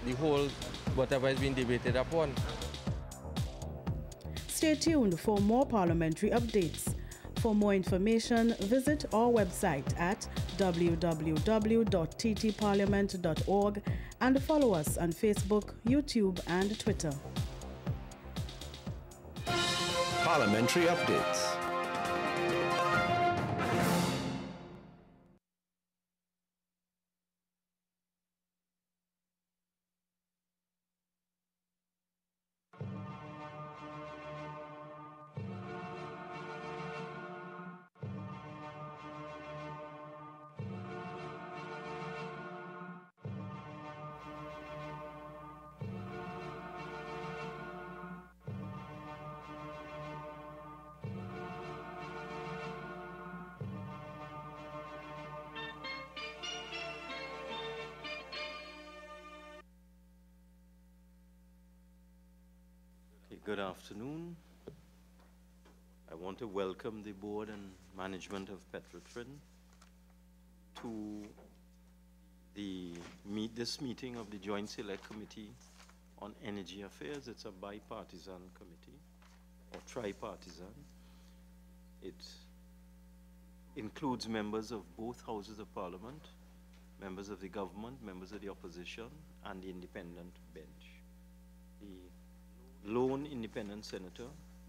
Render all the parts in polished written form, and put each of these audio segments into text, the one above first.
the whole, whatever has been debated upon. Stay tuned for more parliamentary updates. For more information, visit our website at www.ttparliament.org and follow us on Facebook, YouTube, and Twitter. Parliamentary updates. Good afternoon. I want to welcome the board and management of PETROTRIN to this meeting of the Joint Select Committee on Energy Affairs. It's a bipartisan committee, or tripartisan. It includes members of both houses of parliament, members of the government, members of the opposition, and the independent bench. The lone independent senator,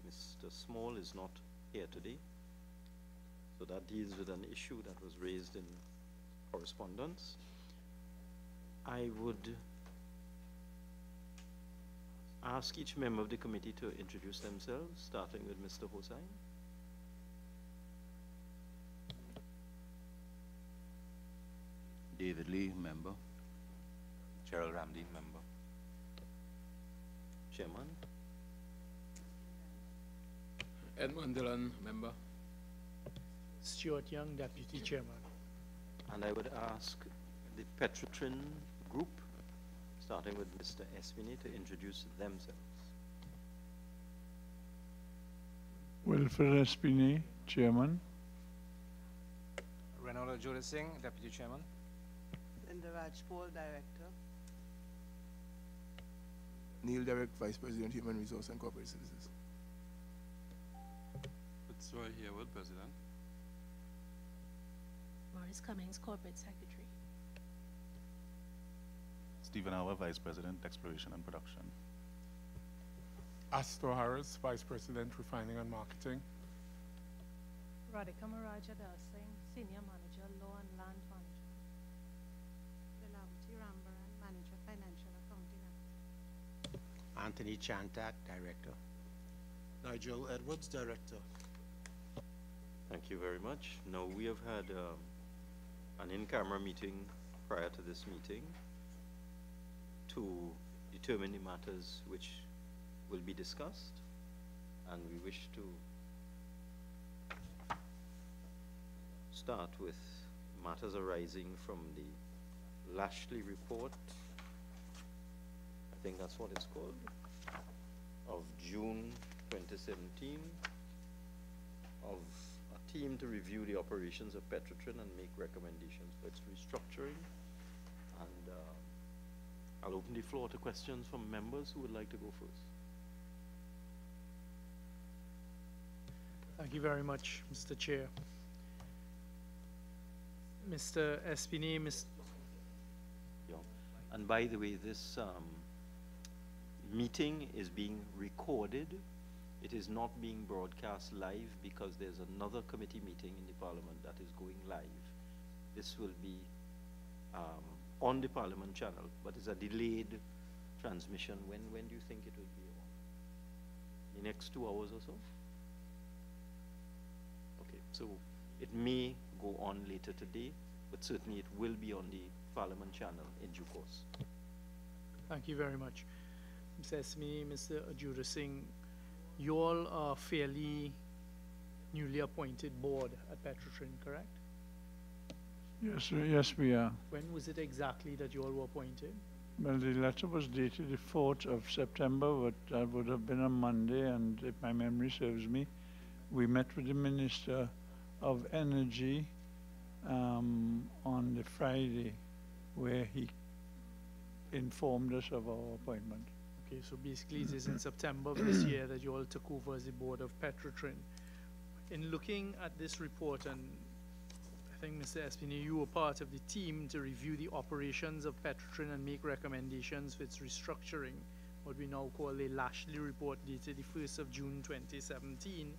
Mr. Small, is not here today. So that deals with an issue that was raised in correspondence. I would ask each member of the committee to introduce themselves, starting with Mr. Hossain. David Lee, member. Gerald Ramdeen, member. Chairman. Edmund Dillon, member. Stuart Young, Deputy Chairman. And I would ask the PETROTRIN group, starting with Mr. Espinay, to introduce themselves. Wilfred Espinay, Chairman. Renolo Jodha Singh, Deputy Chairman. Linda Rajpal, Director. Neil Derrick, Vice President, Human Resource and Corporate Services. Fitzroy Haywood, President. Maurice Cummings, Corporate Secretary. Stephen Hour, Vice President, Exploration and Production. Astor Harris, Vice President, Refining and Marketing. Radhika Maraja Singh, Senior Manager, Law and Land Management. Lilavati Rambaran, Manager, Financial Accounting. Anthony Chantak, Director. Nigel Edwards, Director. Thank you very much. Now, we have had an in-camera meeting prior to this meeting to determine the matters which will be discussed, and we wish to start with matters arising from the Lashley report, I think that's what it's called, of June 2017, of a team to review the operations of PETROTRIN and make recommendations for its restructuring. And I'll open the floor to questions from members who would like to go first. Thank you very much, Mr. Chair. Mr. Espinay, and by the way, this meeting is being recorded. It is not being broadcast live because there's another committee meeting in the Parliament that is going live. This will be on the Parliament channel, but it's a delayed transmission. When do you think it will be on? The next 2 hours or so? Okay, so it may go on later today, but certainly it will be on the Parliament channel in due course. Thank you very much. Mr. Espinay, Mr. Jodha Singh, you all are fairly newly appointed board at PETROTRIN, correct? Yes, yes, we are. When was it exactly that you all were appointed? Well, the letter was dated the 4th of September, but that would have been a Monday, and if my memory serves me, we met with the Minister of Energy on the Friday, where he informed us of our appointment. Okay, so basically it is in September of this year that you all took over as the board of PETROTRIN. In looking at this report, and I think Mr. Espinay, you were part of the team to review the operations of PETROTRIN and make recommendations for its restructuring, what we now call the Lashley report dated the 1st of June 2017.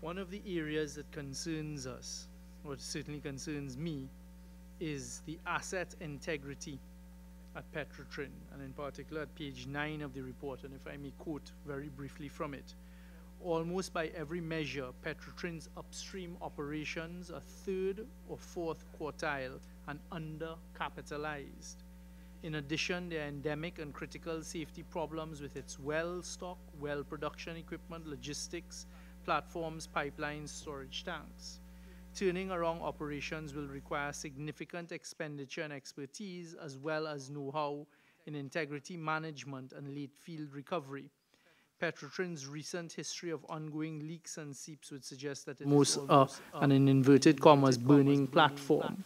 One of the areas that concerns us, or certainly concerns me, is the asset integrity at PETROTRIN, and in particular at page 9 of the report, and if I may quote very briefly from it. Almost by every measure, PETROTRIN's upstream operations are third or fourth quartile and undercapitalized. In addition, there are endemic and critical safety problems with its well stock, well production equipment, logistics, platforms, pipelines, storage tanks. Turning around operations will require significant expenditure and expertise, as well as know-how in integrity management and late field recovery. PETROTRIN's recent history of ongoing leaks and seeps would suggest that it is almost an in inverted commas burning platform.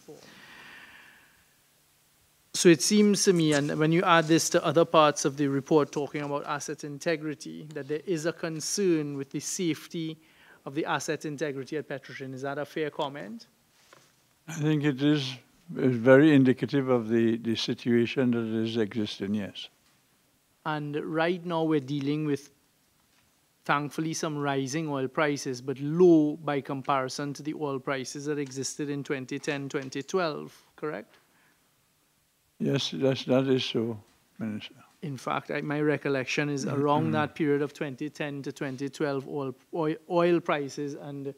So it seems to me, and when you add this to other parts of the report talking about asset integrity, that there is a concern with the safety of the asset integrity at PETROTRIN. Is that a fair comment? I think it is very indicative of the situation that is existing, yes. And right now we're dealing with, thankfully, some rising oil prices, but low by comparison to the oil prices that existed in 2010, 2012, correct? Yes, that is so, Minister. In fact, my recollection is around that period of 2010 to 2012, oil prices, and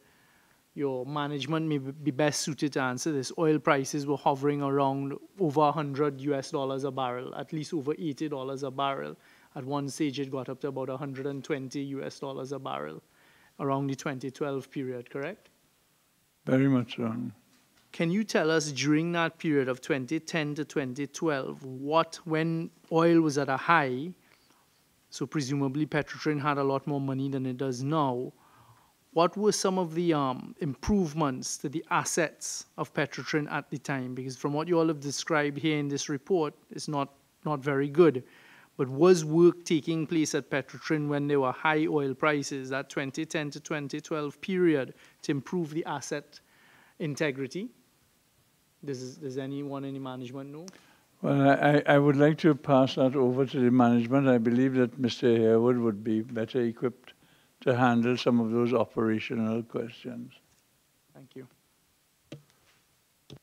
your management may be best suited to answer this, oil prices were hovering around over $100 a barrel, at least over $80 a barrel. At one stage, it got up to about $120 a barrel around the 2012 period, correct? Very much so. Can you tell us during that period of 2010 to 2012, when oil was at a high, so presumably PETROTRIN had a lot more money than it does now, what were some of the improvements to the assets of PETROTRIN at the time? Because from what you all have described here in this report, it's not very good. But was work taking place at PETROTRIN when there were high oil prices, that 2010 to 2012 period, to improve the asset integrity? Does anyone in the management know? Well, I would like to pass that over to the management. I believe that Mr. Harewood would be better equipped to handle some of those operational questions. Thank you.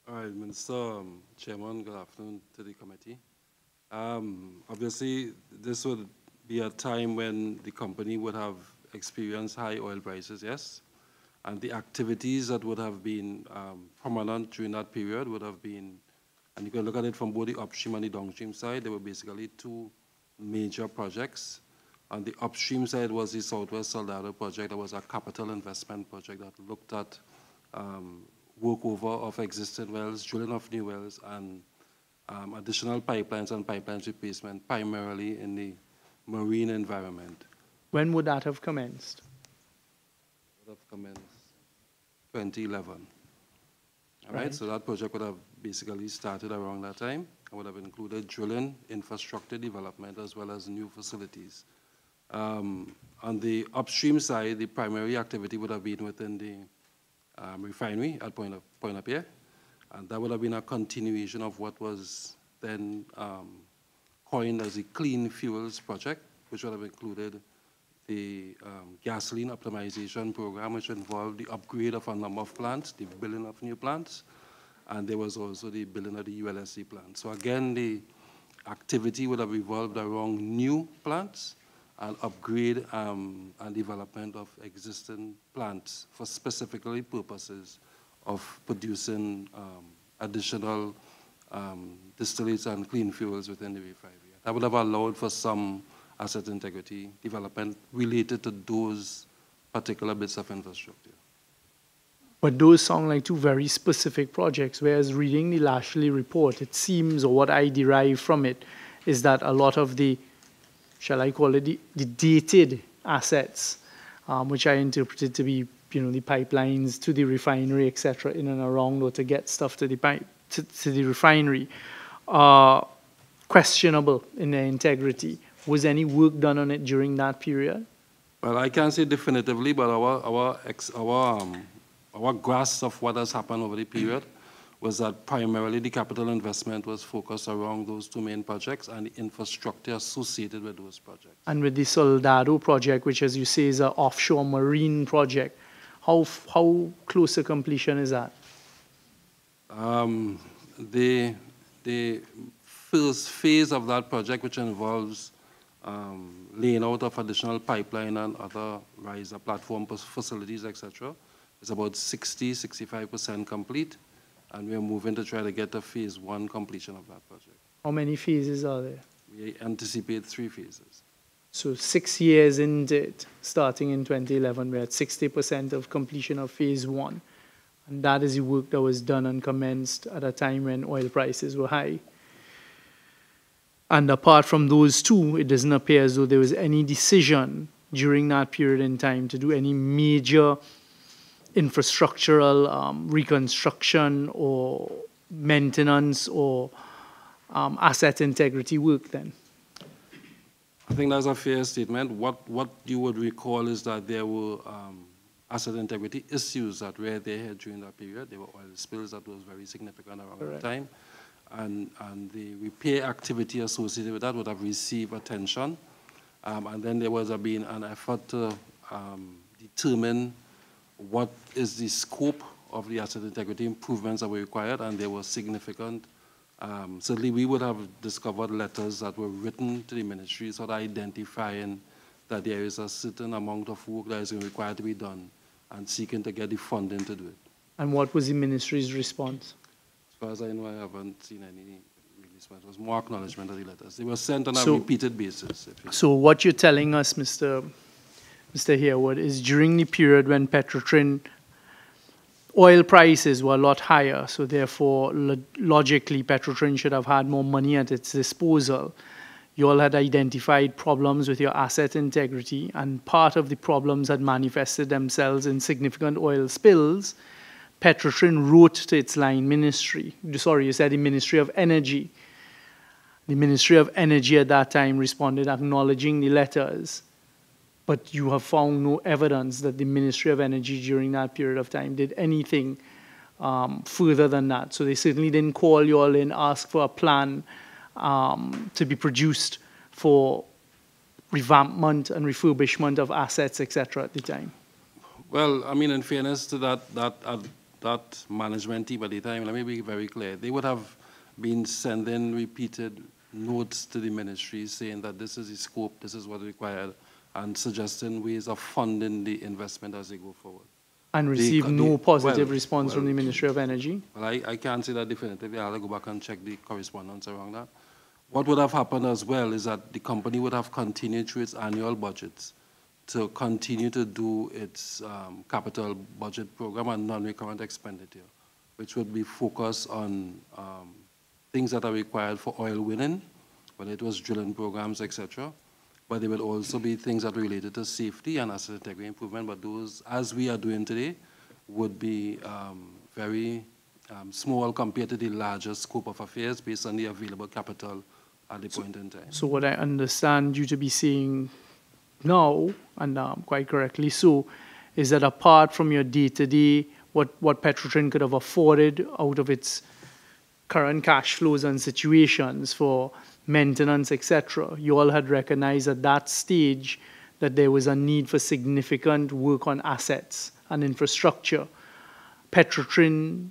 All right, Mr. Chairman, good afternoon to the committee. Obviously, this would be a time when the company would have experienced high oil prices, yes? And the activities that would have been prominent during that period would have been, and you can look at it from both the upstream and the downstream side, there were basically two major projects. On the upstream side was the Southwest Soldado project. That was a capital investment project that looked at workover of existing wells, drilling of new wells, and additional pipelines and pipelines replacement, primarily in the marine environment. When would that have commenced? Would have commenced 2011. All right, so that project would have basically started around that time. It would have included drilling, infrastructure development, as well as new facilities. On the upstream side, the primary activity would have been within the refinery at Point of Pierre, and that would have been a continuation of what was then coined as the Clean Fuels Project, which would have included the gasoline optimization program, which involved the upgrade of a number of plants, the building of new plants, and there was also the building of the ULSC plant. So again, the activity would have revolved around new plants and upgrade and development of existing plants for specifically purposes of producing additional distillates and clean fuels within the refinery. That would have allowed for some asset integrity development related to those particular bits of infrastructure. But those sound like two very specific projects, whereas reading the Lashley report, it seems, or what I derive from it, is that a lot of the, shall I call it, the dated assets, which I interpreted to be, the pipelines to the refinery, etc., in and around, or to get stuff to the refinery, questionable in their integrity. Was any work done on it during that period? Well, I can't say definitively, but our grasp of what has happened over the period was that primarily the capital investment was focused around those two main projects and the infrastructure associated with those projects. And with the Soldado project, which, as you say, is an offshore marine project, how close to completion is that? The first phase of that project, which involves laying out of additional pipeline and other riser platform facilities, etc., is about 60–65% complete, and we are moving to try to get a phase 1 completion of that project. How many phases are there? We anticipate 3 phases. So 6 years into it, starting in 2011, we're at 60% of completion of phase 1. And that is the work that was done and commenced at a time when oil prices were high. And apart from those two, it doesn't appear as though there was any decision during that period in time to do any major infrastructural reconstruction or maintenance or asset integrity work then. I think that's a fair statement. What you would recall is that there were asset integrity issues that were there during that period. There were oil spills that was very significant around that time. And the repair activity associated with that would have received attention. And then there was been an effort to determine what is the scope of the asset integrity improvements that were required, and they were significant. Certainly we would have discovered letters that were written to the ministry sort of identifying that there is a certain amount of work that is required to be done and seeking to get the funding to do it. And what was the ministry's response? As far as I know, I haven't seen any response. It was more acknowledgement of the letters. They were sent on a repeated basis. So what you're telling us, Mr. Harewood, is during the period when PETROTRIN oil prices were a lot higher, so therefore logically PETROTRIN should have had more money at its disposal. You all had identified problems with your asset integrity, and part of the problems had manifested themselves in significant oil spills. PETROTRIN wrote to its line ministry. Sorry, you said the Ministry of Energy. The Ministry of Energy at that time responded acknowledging the letters, but you have found no evidence that the Ministry of Energy during that period of time did anything further than that. So they certainly didn't call you all in, ask for a plan to be produced for revampment and refurbishment of assets, etc. at the time. Well, I mean, in fairness to that management team at the time, let me be very clear. They would have been sending repeated notes to the ministry saying that this is the scope, this is what's required, and suggesting ways of funding the investment as they go forward. And received no positive response from the Ministry of Energy? Well, I can't say that definitively. I'll have to go back and check the correspondence around that. What would have happened as well is that the company would have continued through its annual budgets to continue to do its capital budget program and non-recurrent expenditure, which would be focused on things that are required for oil winning, whether it was drilling programs, etc. But there will also be things that are related to safety and asset integrity improvement, but those, as we are doing today, would be very small compared to the larger scope of affairs based on the available capital at the point in time. So what I understand you to be saying now, and quite correctly so, is that apart from your day-to-day, what PETROTRIN could have afforded out of its current cash flows and situations for maintenance, etc., you all had recognized at that stage that there was a need for significant work on assets and infrastructure. PETROTRIN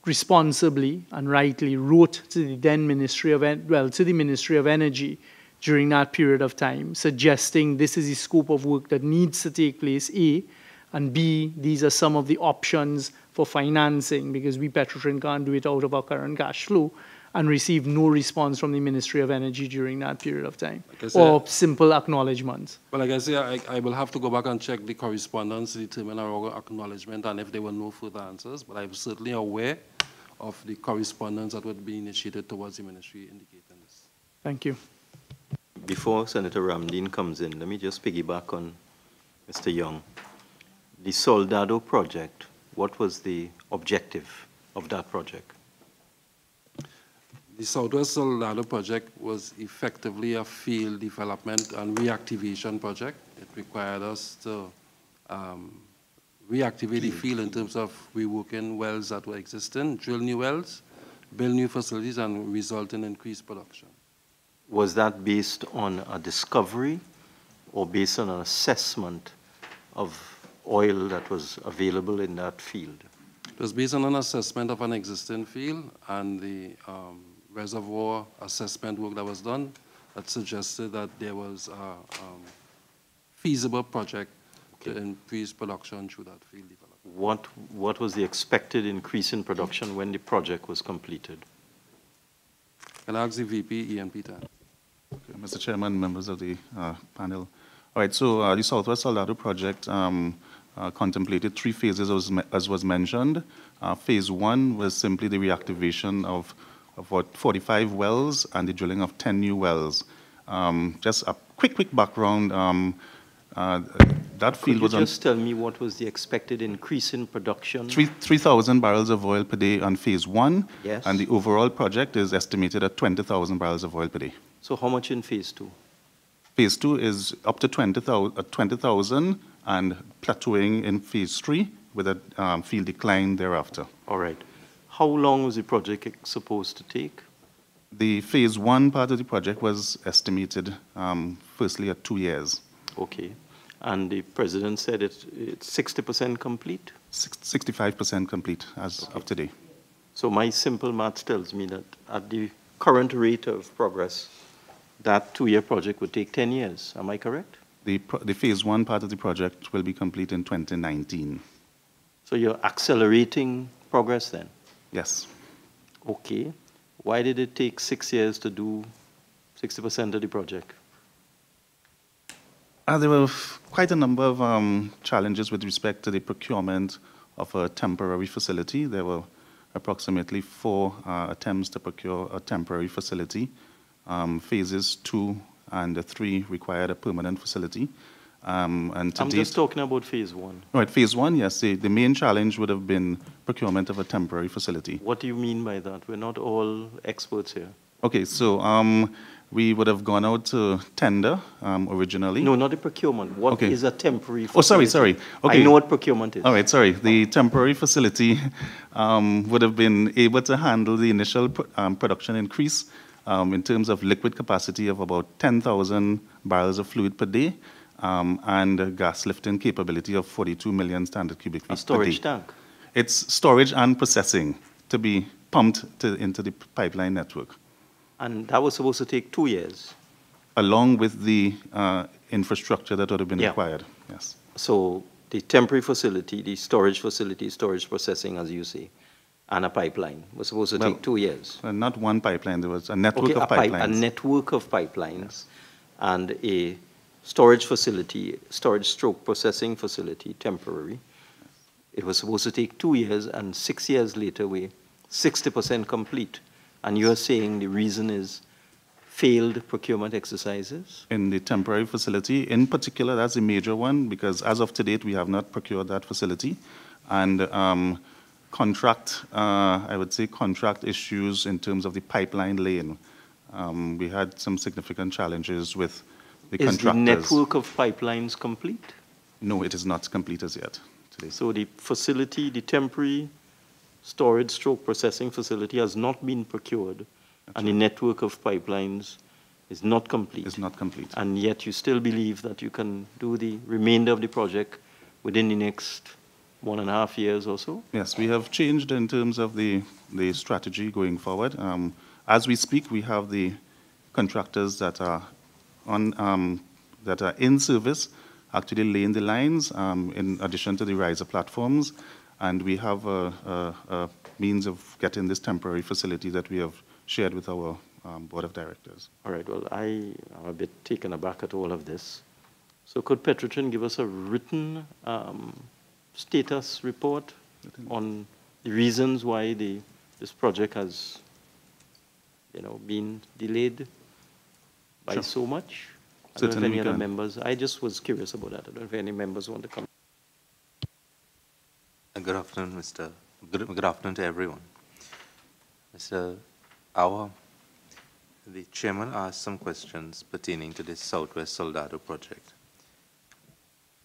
responsibly and rightly wrote to the then Ministry of Energy during that period of time, suggesting this is the scope of work that needs to take place, A, and B, these are some of the options for financing, because we, PETROTRIN, can't do it out of our current cash flow, and received no response from the Ministry of Energy during that period of time, or simple acknowledgements. Well, like I say, I will have to go back and check the correspondence to determine our acknowledgement and if there were no further answers, but I'm certainly aware of the correspondence that would be initiated towards the ministry indicating this. Thank you. Before Senator Ramdeen comes in, let me just piggyback on Mr. Young. The Soldado project, what was the objective of that project? The Southwest Soldado project was effectively a field development and reactivation project. It required us to reactivate the field in terms of reworking wells that were existing, drill new wells, build new facilities, and result in increased production. Was that based on a discovery or based on an assessment of oil that was available in that field? It was based on an assessment of an existing field and the reservoir assessment work that was done that suggested that there was a feasible project to increase production through that field development. What was the expected increase in production when the project was completed? Can I ask the VP, Ian Peter? Okay, Mr. Chairman, members of the panel. All right, so the Southwest Soldado project contemplated 3 phases as was mentioned. Phase 1 was simply the reactivation of about 45 wells and the drilling of 10 new wells. Just a quick background. That field was Could you just tell me what was the expected increase in production? 3,000 barrels of oil per day on phase 1. Yes. And the overall project is estimated at 20,000 barrels of oil per day. So how much in phase 2? Phase 2 is up to 20,000 and plateauing in phase 3 with a field decline thereafter. All right. How long was the project supposed to take? The phase 1 part of the project was estimated firstly at 2 years. Okay. And the president said it's 60% complete? 65% complete as of today. So my simple math tells me that at the current rate of progress, that 2-year project would take 10 years. Am I correct? The phase 1 part of the project will be complete in 2019. So you're accelerating progress then? Yes. Okay. Why did it take 6 years to do 60% of the project? There were quite a number of challenges with respect to the procurement of a temporary facility. There were approximately 4 attempts to procure a temporary facility. Phases 2 and 3 required a permanent facility. And I'm just talking about phase 1. Right, phase 1, yes. The main challenge would have been procurement of a temporary facility. What do you mean by that? We're not all experts here. Okay, so we would have gone out to tender originally. No, not the procurement. What is a temporary facility? Oh, sorry. Okay. I know what procurement is. All right, sorry. The temporary facility would have been able to handle the initial production increase in terms of liquid capacity of about 10,000 barrels of fluid per day and a gas lifting capability of 42 million standard cubic feet per day. A storage tank? It's storage and processing to be pumped into the pipeline network. And that was supposed to take 2 years? Along with the infrastructure that would have been required, yes. So the temporary facility, the storage facility, storage processing, as you say, and a pipeline was supposed to take 2 years? Not one pipeline. There was a network of pipelines. A network of pipelines and a storage facility, storage stroke processing facility, temporary. It was supposed to take 2 years, and 6 years later, we're 60% complete. And you're saying the reason is failed procurement exercises? In the temporary facility, in particular, that's a major one, because as of to date, we have not procured that facility. And I would say contract issues in terms of the pipeline lane. We had some significant challenges with the contractors. Is the network of pipelines complete? No, it is not complete as yet today. So the facility, the temporary storage stroke processing facility has not been procured, and the network of pipelines is not complete. It's not complete. And yet you still believe that you can do the remainder of the project within the next 1.5 years or so? Yes, we have changed in terms of the strategy going forward. As we speak, we have the contractors that are in service, actually laying the lines, in addition to the riser platforms. And we have a means of getting this temporary facility that we have shared with our board of directors. All right, well, I am a bit taken aback at all of this. So could PETROTRIN give us a written status report on the reasons why this project has, been delayed by so much? I don't know if any other members, I just was curious about that. I don't know if any members want to come. Good afternoon, Good afternoon to everyone. Our The chairman asked some questions pertaining to this Southwest Soldado project.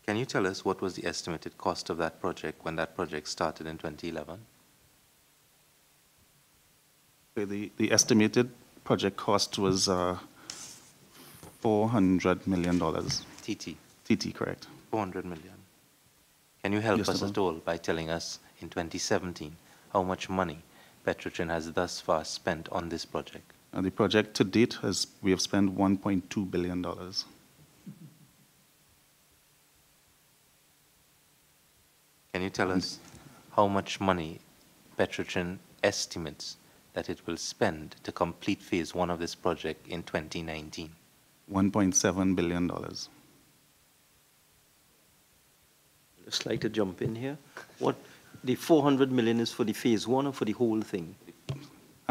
Can you tell us what was the estimated cost of that project when that project started in 2011? The estimated project cost was $400 million. TT. TT, correct. 400 million. Can you help Yes, us sir. at all by telling us in 2017 how much money PETROTRIN has thus far spent on this project? The project to date we have spent $1.2 billion. Can you tell us how much money PETROTRIN estimates that it will spend to complete phase 1 of this project in 2019? $1.7 billion. I'd just like to jump in here. What, the 400 million is for the phase 1 or for the whole thing?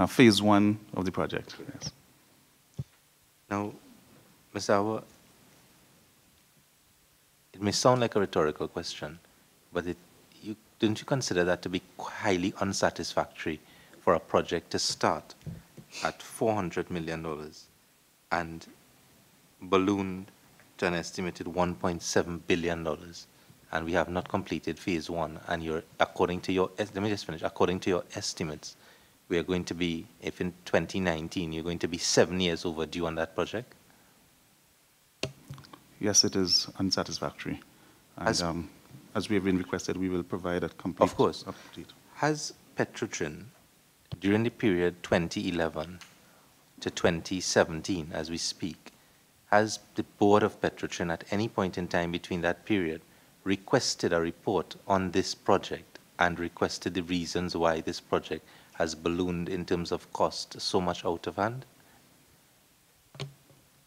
Phase 1 of the project, yes. Now, Mr. Awa, it may sound like a rhetorical question, but didn't you consider that to be highly unsatisfactory for a project to start at $400 million and balloon to an estimated $1.7 billion, and we have not completed phase 1, and according to your estimates, we are going to be, if in 2019, you're going to be 7 years overdue on that project? Yes, it is unsatisfactory. And as we have been requested, we will provide a complete. Of course. Has PETROTRIN, during the period 2011 to 2017, as we speak, has the board of PETROTRIN at any point in time between that period requested a report on this project and requested the reasons why this project has ballooned in terms of cost so much out of hand?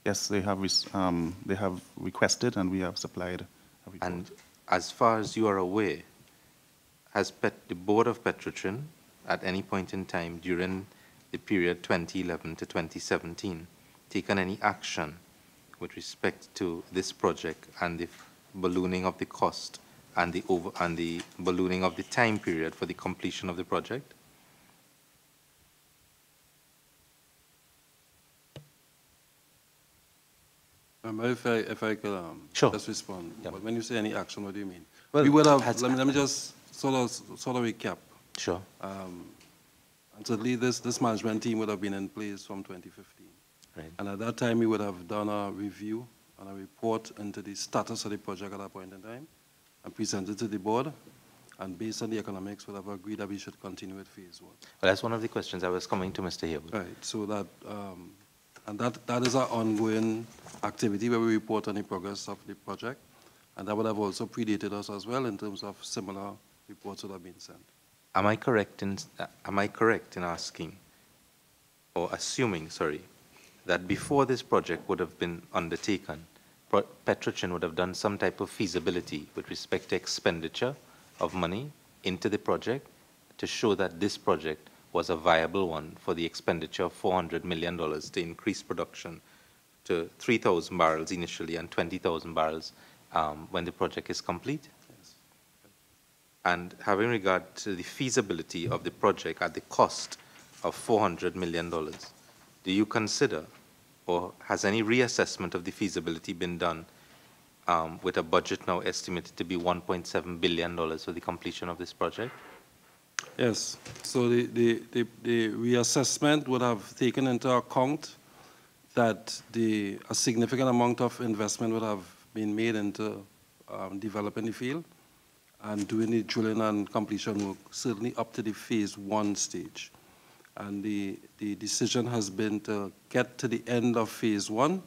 Yes, they have requested, and we have supplied a report. And as far as you are aware, has the board of PETROTRIN at any point in time during the period 2011 to 2017 taken any action with respect to this project and the ballooning of the cost and the ballooning of the time period for the completion of the project? If I could just respond. Yeah. When you say any action, what do you mean? Well, we would have, let me just sort of recap. Sure. And certainly this management team would have been in place from 2015. Right. And at that time, we would have done a review and a report into the status of the project at that point in time and presented to the board. And based on the economics, would have agreed that we should continue with phase 1. Well, that's one of the questions I was coming to Mr. Haywood. Right, so that, and that is our ongoing activity where we report on the progress of the project. And that would have also predated us as well in terms of similar reports that have been sent. Am I correct in asking, or assuming, sorry, that before this project would have been undertaken, PETROTRIN would have done some type of feasibility with respect to expenditure of money into the project to show that this project was a viable one for the expenditure of $400 million to increase production to 3,000 barrels initially and 20,000 barrels when the project is complete? Yes. And having regard to the feasibility of the project at the cost of $400 million, do you consider, or has any reassessment of the feasibility been done with a budget now estimated to be $1.7 billion for the completion of this project? Yes, so the reassessment would have taken into account that a significant amount of investment would have been made into developing the field and doing the drilling and completion work, certainly up to the phase 1 stage. And the decision has been to get to the end of phase 1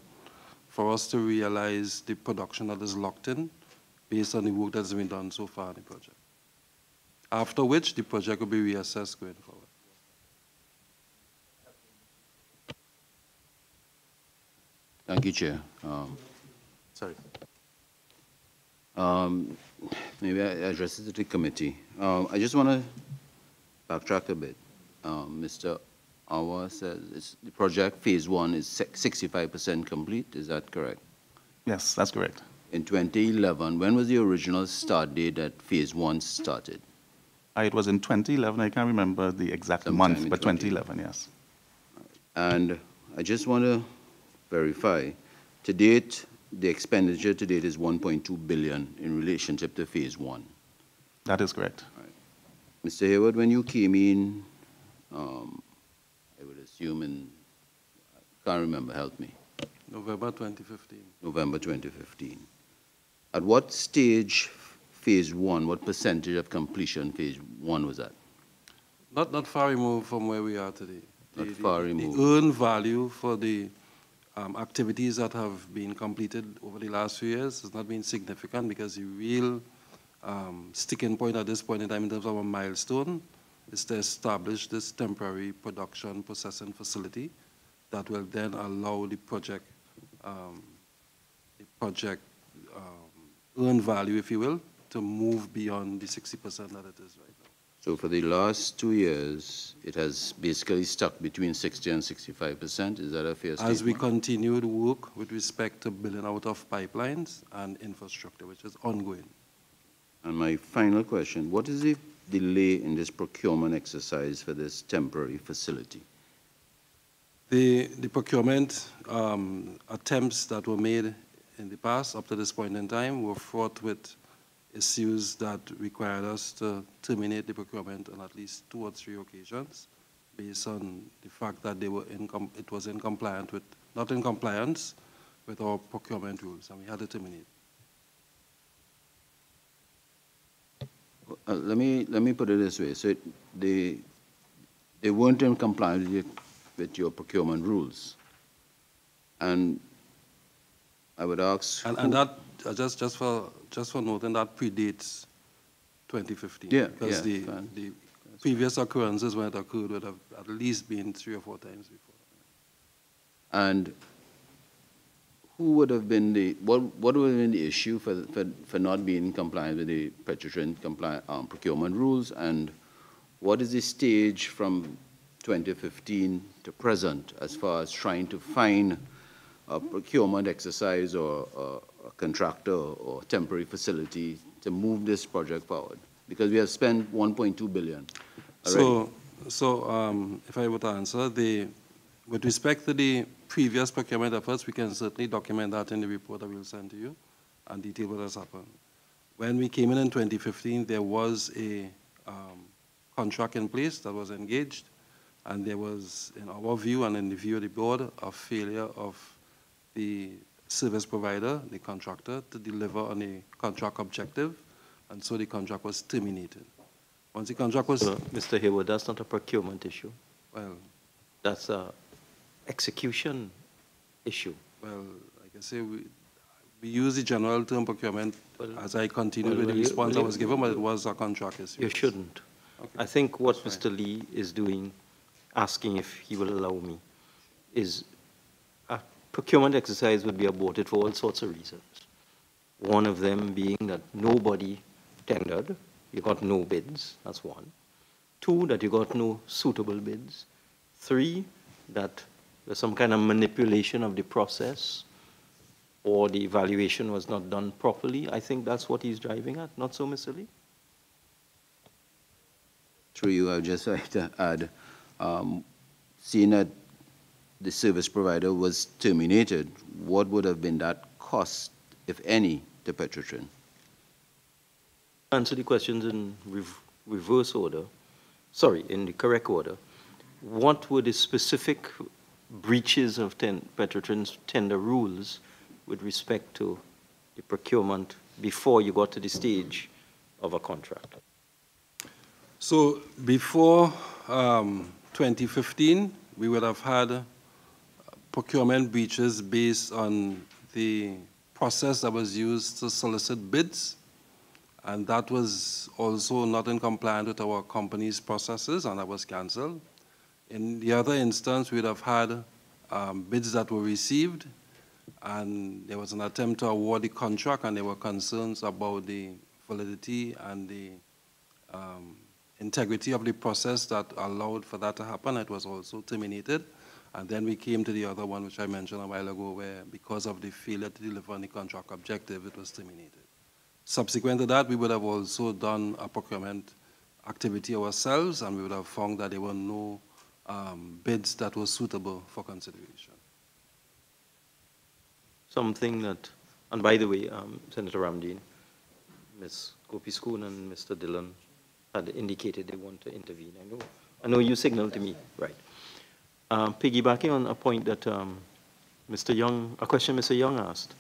for us to realize the production that is locked in based on the work that's been done so far in the project. After which, the project will be reassessed going forward. Thank you, Chair. Sorry. Maybe I address it to the committee. I just want to backtrack a bit. Mr. Awa says the project phase 1 is 65% complete. Is that correct? Yes, that's correct. In 2011, when was the original start date that phase 1 started? It was in 2011. I can't remember the exact month, but 2011, yes. And I just want to verify, to date, the expenditure to date is 1.2 billion in relationship to phase 1. That is correct. Right. Mr. Hayward, when you came in, I would assume I can't remember, help me. November 2015. November 2015. At what stage phase 1, what percentage of completion phase 1 was at? Not far removed from where we are today. Not far removed. The earned value for the activities that have been completed over the last few years has not been significant, because the real sticking point at this point in time in terms of a milestone is to establish this temporary production processing facility that will then allow the project earned value, if you will, to move beyond the 60% that it is right now. So for the last 2 years, it has basically stuck between 60 and 65%. Is that a fair statement? As we continue to work with respect to building out of pipelines and infrastructure, which is ongoing. And my final question, what is the delay in this procurement exercise for this temporary facility? The procurement attempts that were made in the past up to this point in time were fraught with issues that required us to terminate the procurement on at least 2 or 3 occasions, based on the fact that they were it was not in compliance with our procurement rules, and we had to terminate. Let me put it this way. So they weren't in compliance with your procurement rules, and I would ask. And that just for noting, that predates 2015. Yeah, because the previous occurrences when it occurred would have at least been 3 or 4 times before. And who would have been what would have been the issue for not being compliant with the PETROTRIN procurement rules, and what is the stage from 2015 to present as far as trying to find a procurement exercise or a contractor or temporary facility to move this project forward? Because we have spent 1.2 billion already. So if I were to answer, with respect to the previous procurement efforts, we can certainly document that in the report that we'll send to you and detail what has happened. When we came in 2015, there was a contract in place that was engaged, and there was, in our view and in the view of the board, a failure of the service provider, the contractor, to deliver on a contract objective, and so the contract was terminated. Once the contract was... Mr. Hayward, that's not a procurement issue. Well... That's a execution issue. Well, like I say, we use the general term procurement as I continued with the response I was given, but it was a contract issue. You shouldn't. Okay. I think what Mr. Lee is doing, asking if he will allow me, is a procurement exercise would be aborted for all sorts of reasons. One of them being that nobody tendered, you got no bids, that's one. 2, that you got no suitable bids. 3, that there's some kind of manipulation of the process or the evaluation was not done properly. I think that's what he's driving at, not so, Mr. Lee? Through you, I would just like to add, seeing that the service provider was terminated, what would have been that cost, if any, to PETROTRIN? Answer the questions in reverse order. Sorry, in the correct order. What were the specific breaches of PETROTRIN's tender rules with respect to the procurement before you got to the stage of a contract? So before 2015, we would have had procurement breaches based on the process that was used to solicit bids, and that was also not in compliance with our company's processes, and that was cancelled. In the other instance, we would have had bids that were received, and there was an attempt to award the contract, and there were concerns about the validity and the integrity of the process that allowed for that to happen. It was also terminated. And then we came to the other one, which I mentioned a while ago, where because of the failure to deliver on the contract objective, it was terminated. Subsequent to that, we would have also done a procurement activity ourselves, and we would have found that there were no bids that were suitable for consideration. Something that, and by the way, Senator Ramdeen, Ms. Gopi Schoon and Mr. Dillon had indicated they want to intervene. I know you signaled to me, right. Piggybacking on a point that Mr. Young, a question Mr. Young asked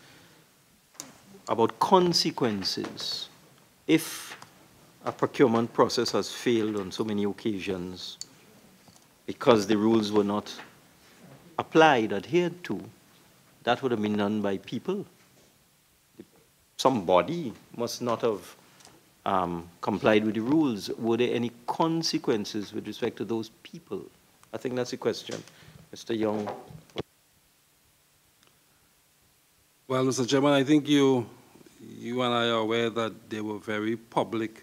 about consequences. If a procurement process has failed on so many occasions because the rules were not applied, adhered to, that would have been done by people. Somebody must not have complied with the rules. Were there any consequences with respect to those people? I think that's the question. Mr. Young. Well, Mr. Chairman, I think you and I are aware that there were very public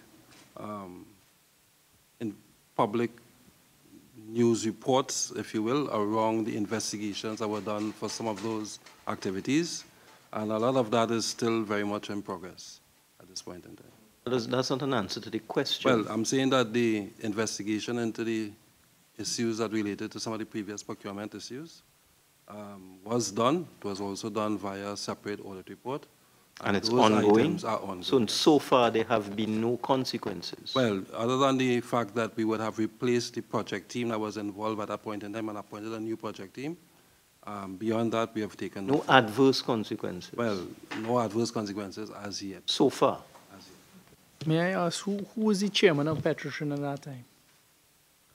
news reports, if you will, around the investigations that were done for some of those activities. And a lot of that is still very much in progress at this point in time. That's not an answer to the question. Well, I'm saying that the investigation into the issues that related to some of the previous procurement issues was done. It was also done via a separate audit report. And it's those ongoing? items are ongoing. So far, there have been no consequences. Well, other than the fact that we would have replaced the project team that was involved at that point in time and appointed a new project team, beyond that, we have taken no adverse consequences? Well, no adverse consequences as yet. So far? May I ask, who was the chairman of PETROTRIN at that time?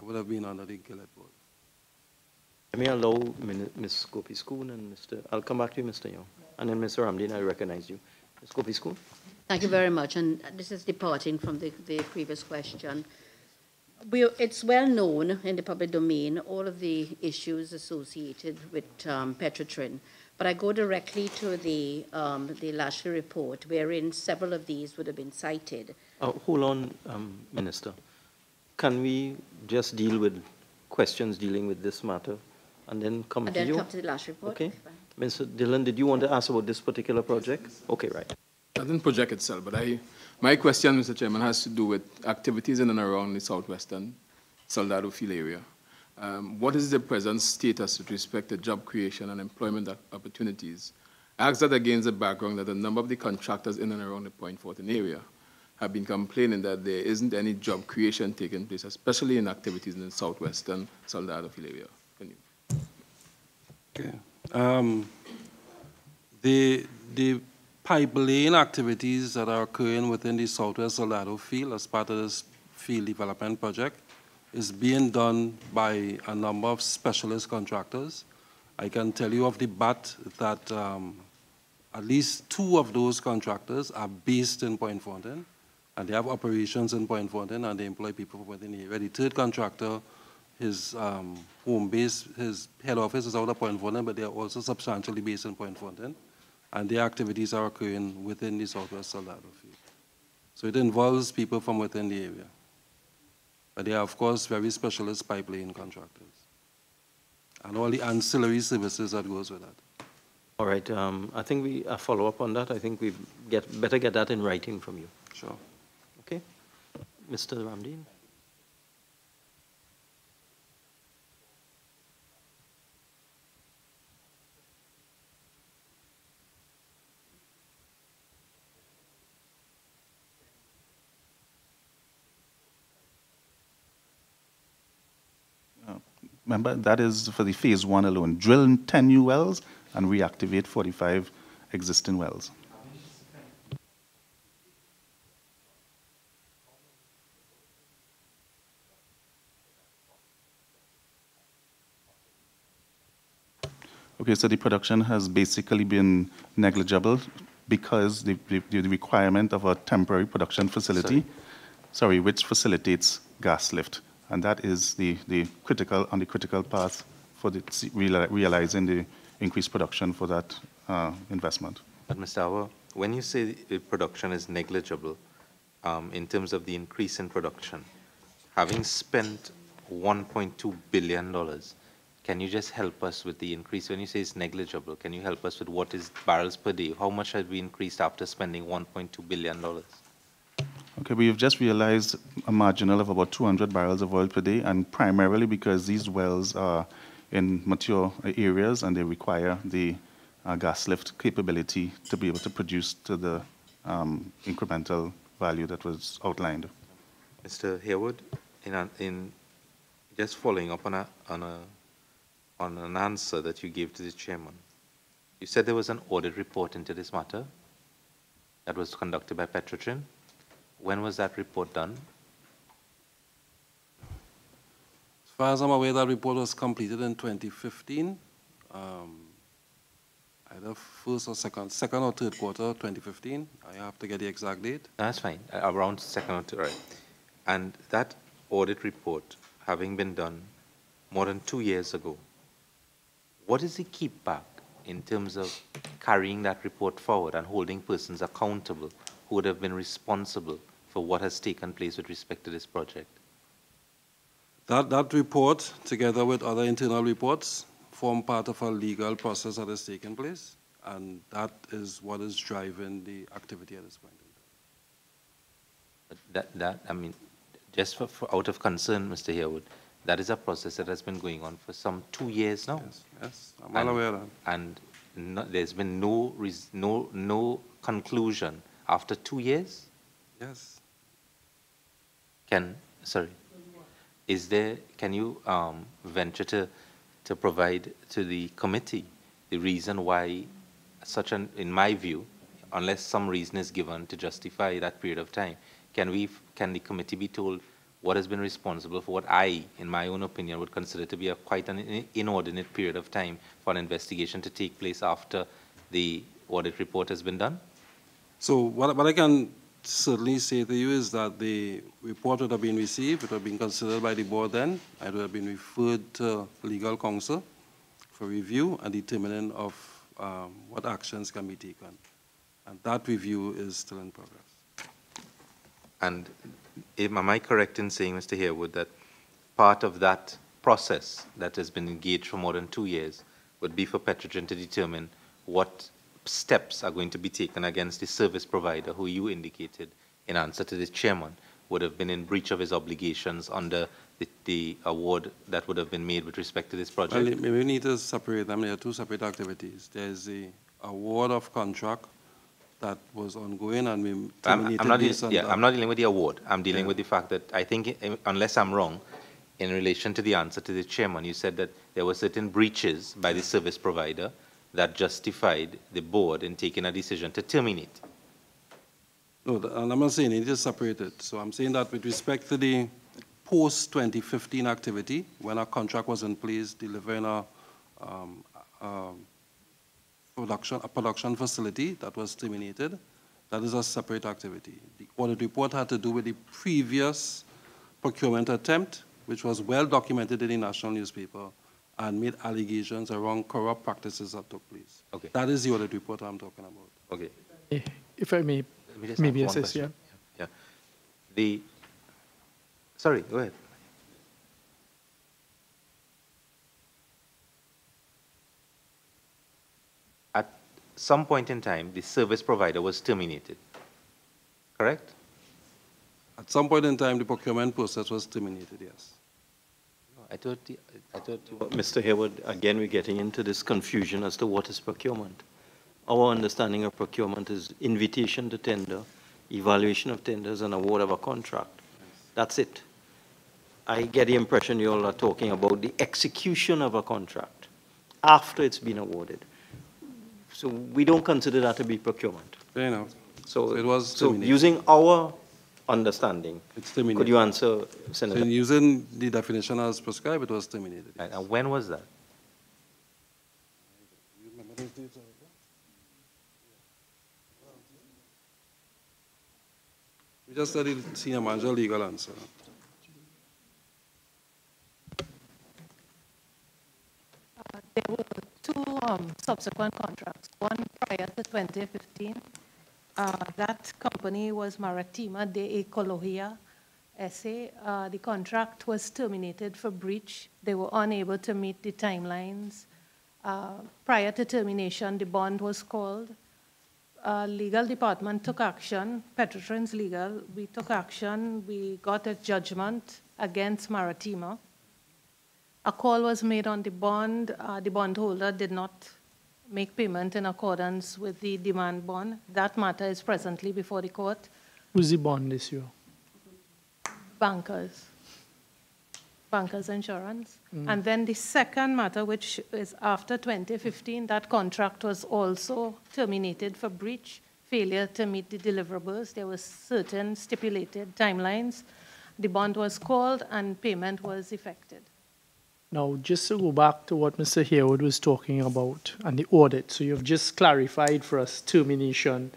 I would have been under the Gillette board. Let me allow Ms. Gopi Schoon and Mr. I'll come back to you, Mr. Young. And then Mr. Ramdeen, I recognize you. Ms. Gopi Schoon. Thank you very much. And this is departing from the previous question. It's well known in the public domain, all of the issues associated with PETROTRIN. But I go directly to the Lashley report, wherein several of these would have been cited. Hold on, Minister. Can we just deal with questions dealing with this matter and then come to you? And then come to the Lashley report? Okay. Mr. Dillon, did you want to ask about this particular project? Okay, right. Not in project itself, but my question, Mr. Chairman, has to do with activities in and around the southwestern Soldado field area. What is the present status with respect to job creation and employment opportunities? I ask that against the background that a number of the contractors in and around the Point Fortin area have been complaining that there isn't any job creation taking place, especially in activities in the southwestern Soldado field area. Can you? Okay. The pipeline activities that are occurring within the Southwest Soldado field as part of this field development project is being done by a number of specialist contractors. I can tell you off the bat that at least 2 of those contractors are based in Point Fortin, and they have operations in Point Fortin, and they employ people within the area. The 3rd contractor, his home base, his head office is out of Point Fortin, but they are also substantially based in Point Fortin, and their activities are occurring within the Southwest Soldado field. So it involves people from within the area. But they are, of course, very specialist pipeline contractors, and all the ancillary services that goes with that. All right. I think we follow up on that. I think we better get that in writing from you. Sure. Okay. Mr. Ramdeen. Remember, that is for the phase 1 alone. Drill 10 new wells and reactivate 45 existing wells. Okay, so the production has basically been negligible because the requirement of a temporary production facility, which facilitates gas lift. And that is the critical path for realizing the increased production for that investment. But Mr. Awa, when you say the production is negligible, in terms of the increase in production, having spent $1.2 billion, can you just help us with the increase? When you say it's negligible, can you help us with what is barrels per day? How much have we increased after spending $1.2 billion? Okay, we've just realized a marginal of about 200 barrels of oil per day, and primarily because these wells are in mature areas and they require the gas lift capability to be able to produce to the incremental value that was outlined. Mr. Harewood, in just following up on an answer that you gave to the chairman, you said there was an audit report into this matter that was conducted by PETROTRIN. When was that report done? As far as I'm aware, that report was completed in 2015, either first or second or third quarter 2015. I have to get the exact date. That's fine, around second or third, right. And that audit report, having been done more than 2 years ago, what is the keep back in terms of carrying that report forward and holding persons accountable who would have been responsible for what has taken place with respect to this project? That report, together with other internal reports, form part of a legal process that has taken place, and that is what is driving the activity at this point. I mean, just for out of concern, Mr. Harewood, that is a process that has been going on for some 2 years now. Yes, I'm well aware of that. And there's been no conclusion after 2 years? Yes. Can you venture to provide to the committee the reason why in my view, unless some reason is given to justify that period of time, can the committee be told what has been responsible for what I, in my own opinion, would consider to be quite an inordinate period of time for an investigation to take place after the audit report has been done? So what I can certainly say to you is that the report would have been received, it would have been considered by the board then, it would have been referred to legal counsel for review and determining of what actions can be taken. And that review is still in progress. And am I correct in saying, Mr. Harewood, that part of that process that has been engaged for more than 2 years would be for PETROTRIN to determine what steps are going to be taken against the service provider who you indicated in answer to the chairman would have been in breach of his obligations under the award that would have been made with respect to this project? Well, maybe we need to separate them. There are two separate activities. There's the award of contract that was ongoing and we terminated I'm not dealing with the award. I'm dealing with the fact that I think, unless I'm wrong, in relation to the answer to the chairman, you said that there were certain breaches by the service provider that justified the board in taking a decision to terminate. No, and I'm not saying it is separated. So I'm saying that with respect to the post-2015 activity, when a contract was in place delivering a production facility that was terminated, that is a separate activity. The audit report had to do with the previous procurement attempt, which was well documented in the national newspaper and made allegations around corrupt practices that took place. Okay. That is the audit report I'm talking about. Okay. If I may, maybe assist, yeah. Sorry, go ahead. At some point in time, the service provider was terminated, correct? At some point in time, the procurement process was terminated, yes. I thought Mr. Harewood, again, we're getting into this confusion as to what is procurement. Our understanding of procurement is invitation to tender, evaluation of tenders, and award of a contract. That's it. I get the impression you all are talking about the execution of a contract after it's been awarded. So we don't consider that to be procurement. Fair enough. So it was so terminated. using our understanding, could you answer, Senator? So using the definition as prescribed, it was terminated. Yes. And when was that? We just said the senior manager legal answer. There were two subsequent contracts, one prior to 2015. That company was Maritima de Ecologia SA. The contract was terminated for breach. They were unable to meet the timelines. Prior to termination, the bond was called. legal department took action, PETROTRIN's legal, we took action, we got a judgment against Maritima. A call was made on the bondholder did not make payment in accordance with the demand bond. That matter is presently before the court. Who's the bond issue? Bankers Insurance. And then the second matter, which is after 2015, that contract was also terminated for breach, failure to meet the deliverables. There were certain stipulated timelines. The bond was called and payment was effected. Now, just to go back to what Mr. Harewood was talking about and the audit. So you've just clarified for us termination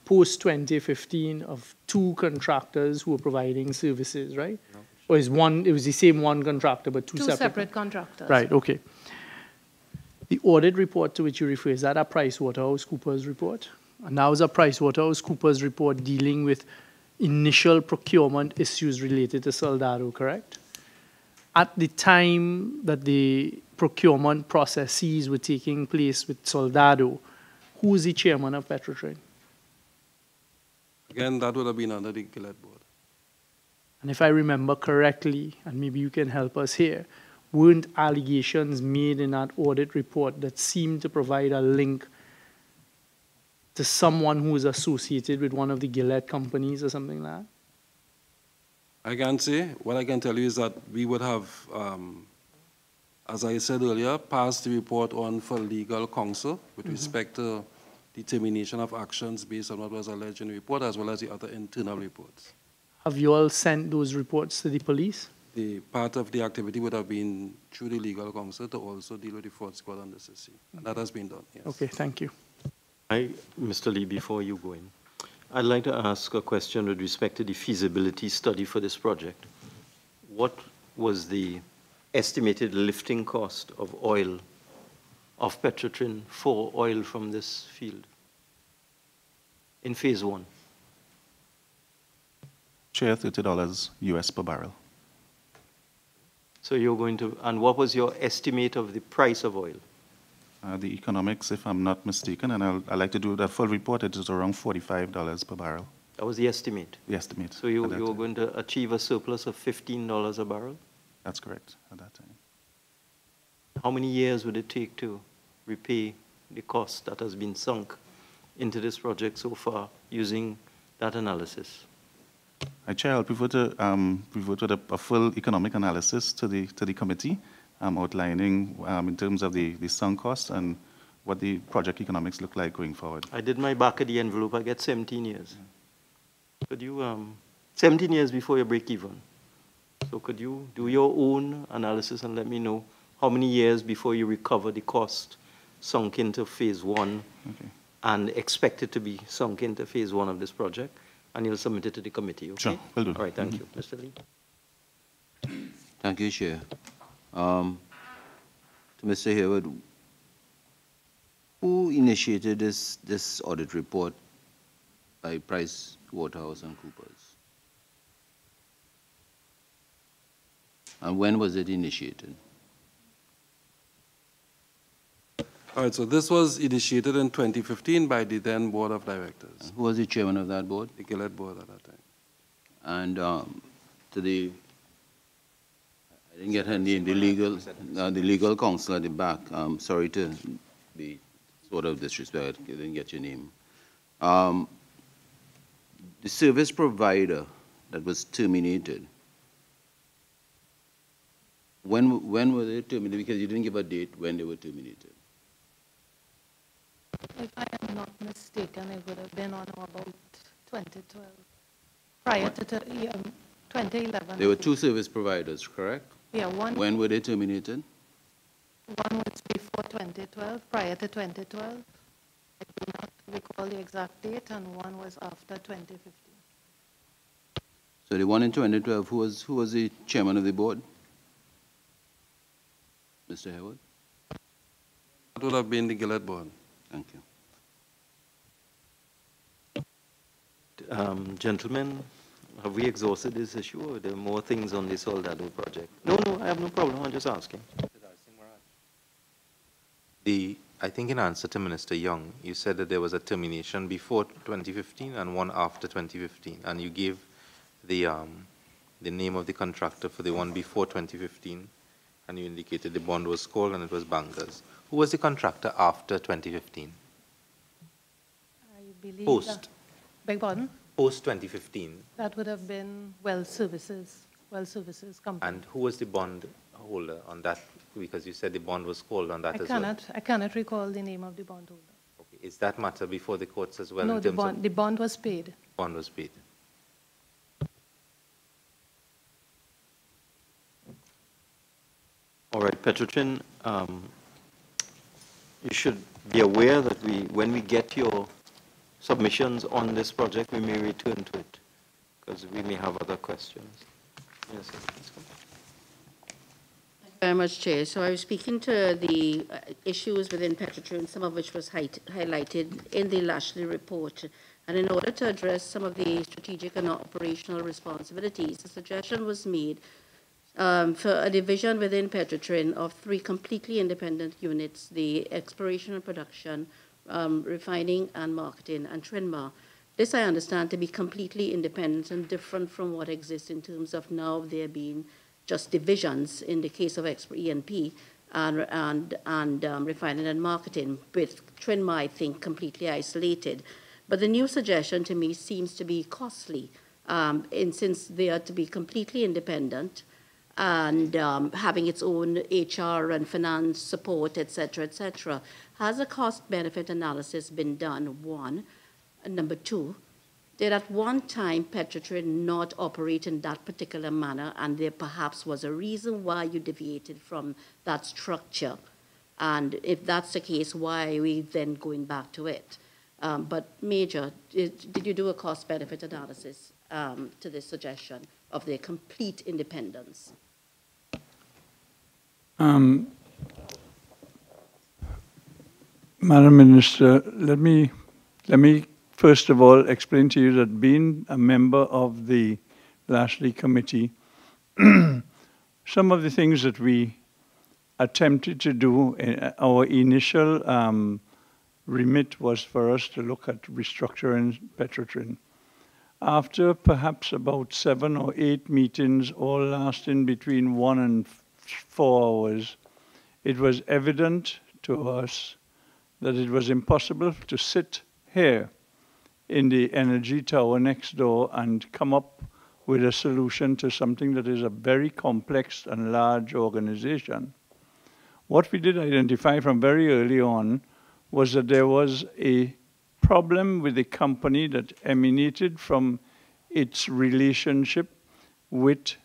post-2015 of 2 contractors who were providing services, right? No. Or is one, it was the same one contractor, but two separate contractors. Right, okay. The audit report to which you refer, is that a PricewaterhouseCoopers report? And now is a PricewaterhouseCoopers report dealing with initial procurement issues related to Soldado, correct? At the time that the procurement processes were taking place with Soldado, who was the chairman of PETROTRIN? Again, that would have been under the Gillette board. And if I remember correctly, and maybe you can help us here, weren't allegations made in that audit report that seemed to provide a link to someone who is associated with one of the Gillette companies or something like that? I can say, what I can tell you is that we would have, as I said earlier, passed the report on for legal counsel with respect to determination of actions based on what was alleged in the report, as well as the other internal reports. Have you all sent those reports to the police? The part of the activity would have been through the legal counsel to also deal with the fraud squad on the CC. And that has been done, yes. Okay, thank you. Mr. Lee, before you go in, I'd like to ask a question with respect to the feasibility study for this project. What was the estimated lifting cost of oil, of PETROTRIN for oil from this field in phase 1? Chair, $30 US per barrel. So you're going to, and what was your estimate of the price of oil? The economics, if I'm not mistaken, and I'd like to do that full report, it is around $45 per barrel. That was the estimate? The estimate. So you were going to achieve a surplus of $15 a barrel? That's correct, at that time. How many years would it take to repay the cost that has been sunk into this project so far using that analysis? Chair, I'll prefer to a full economic analysis to the committee, outlining in terms of the sunk costs and what the project economics look like going forward. I did my back of the envelope. I get 17 years. Could you, 17 years before you break even. So could you do your own analysis and let me know how many years before you recover the cost sunk into phase 1 and expected to be sunk into phase 1 of this project? And you'll submit it to the committee, okay? Sure, will do. All right, thank you. Mr. Lee? Thank you, Chair. To Mr. Harewood, who initiated this audit report by PricewaterhouseCoopers? And when was it initiated? All right, so this was initiated in 2015 by the then Board of Directors. And who was the chairman of that board? The Gillette board at that time. And to the, I didn't get her name, the legal counsel at the back. I'm sorry to be sort of disrespectful, I didn't get your name. The service provider that was terminated, when were they terminated? Because you didn't give a date when they were terminated. If I am not mistaken, it would have been on about 2012, prior to 2011. There were 2 service providers, correct? Yeah, one. When were they terminated? One was before 2012, prior to 2012. I do not recall the exact date, and one was after 2015. So the one in 2012, who was the chairman of the board? Mr. Harewood? That would have been the Gillette board. Thank you. Gentlemen, have we exhausted this issue, or are there more things on the Soldado project? No, I have no problem. I'm just asking. I think in answer to Minister Young, you said that there was a termination before 2015 and one after 2015, and you gave the name of the contractor for the one before 2015, and you indicated the bond was called and it was Bankers. Who was the contractor after 2015? I believe Post. Beg pardon? Post 2015. That would have been Well Services Company. And who was the bond holder on that? Because you said the bond was called on that as well. I cannot recall the name of the bondholder. Okay. Is that matter before the courts as well? No, in the terms bond, the bond was paid. Bond was paid. All right, PETROTRIN, you should be aware that when we get your submissions on this project, we may return to it, because we may have other questions. Yes, sir. Thank you very much, Chair. So I was speaking to the issues within PETROTRIN, some of which was highlighted in the Lashley report. And in order to address some of the strategic and operational responsibilities, a suggestion was made for a division within PETROTRIN of 3 completely independent units: the exploration and production, refining and marketing, and TRINMA. This I understand to be completely independent and different from what exists in terms of now there being just divisions in the case of E&P and refining and marketing, with TRINMA, I think, completely isolated. But the new suggestion to me seems to be costly, since they are to be completely independent and having its own HR and finance support, etc., etc. Has a cost-benefit analysis been done, one? And number 2, did at one time PETROTRIN not operate in that particular manner, and there perhaps was a reason why you deviated from that structure? And if that's the case, why are we then going back to it? But Major, did you do a cost-benefit analysis to this suggestion of their complete independence? Madam Minister, let me first of all explain to you that being a member of the Lashley Committee, some of the things that we attempted to do, our initial remit was for us to look at restructuring PETROTRIN. After perhaps about 7 or 8 meetings, all lasting between 1 and 4 hours, it was evident to us that it was impossible to sit here in the energy tower next door and come up with a solution to something that is a very complex and large organization. What we did identify from very early on was that there was a problem with the company that emanated from its relationship with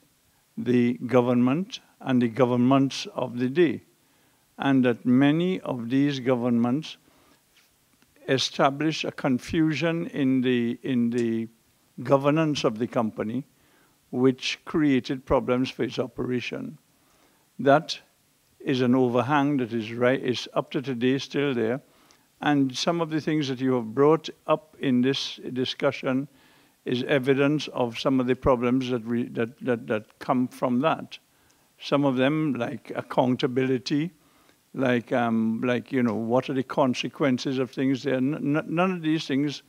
the government and the governments of the day, and that many of these governments established a confusion in the governance of the company, which created problems for its operation. That is an overhang that is up to today still there, and some of the things that you have brought up in this discussion is evidence of some of the problems that come from that. Some of them, like accountability, like you know, what are the consequences of things there? None of these things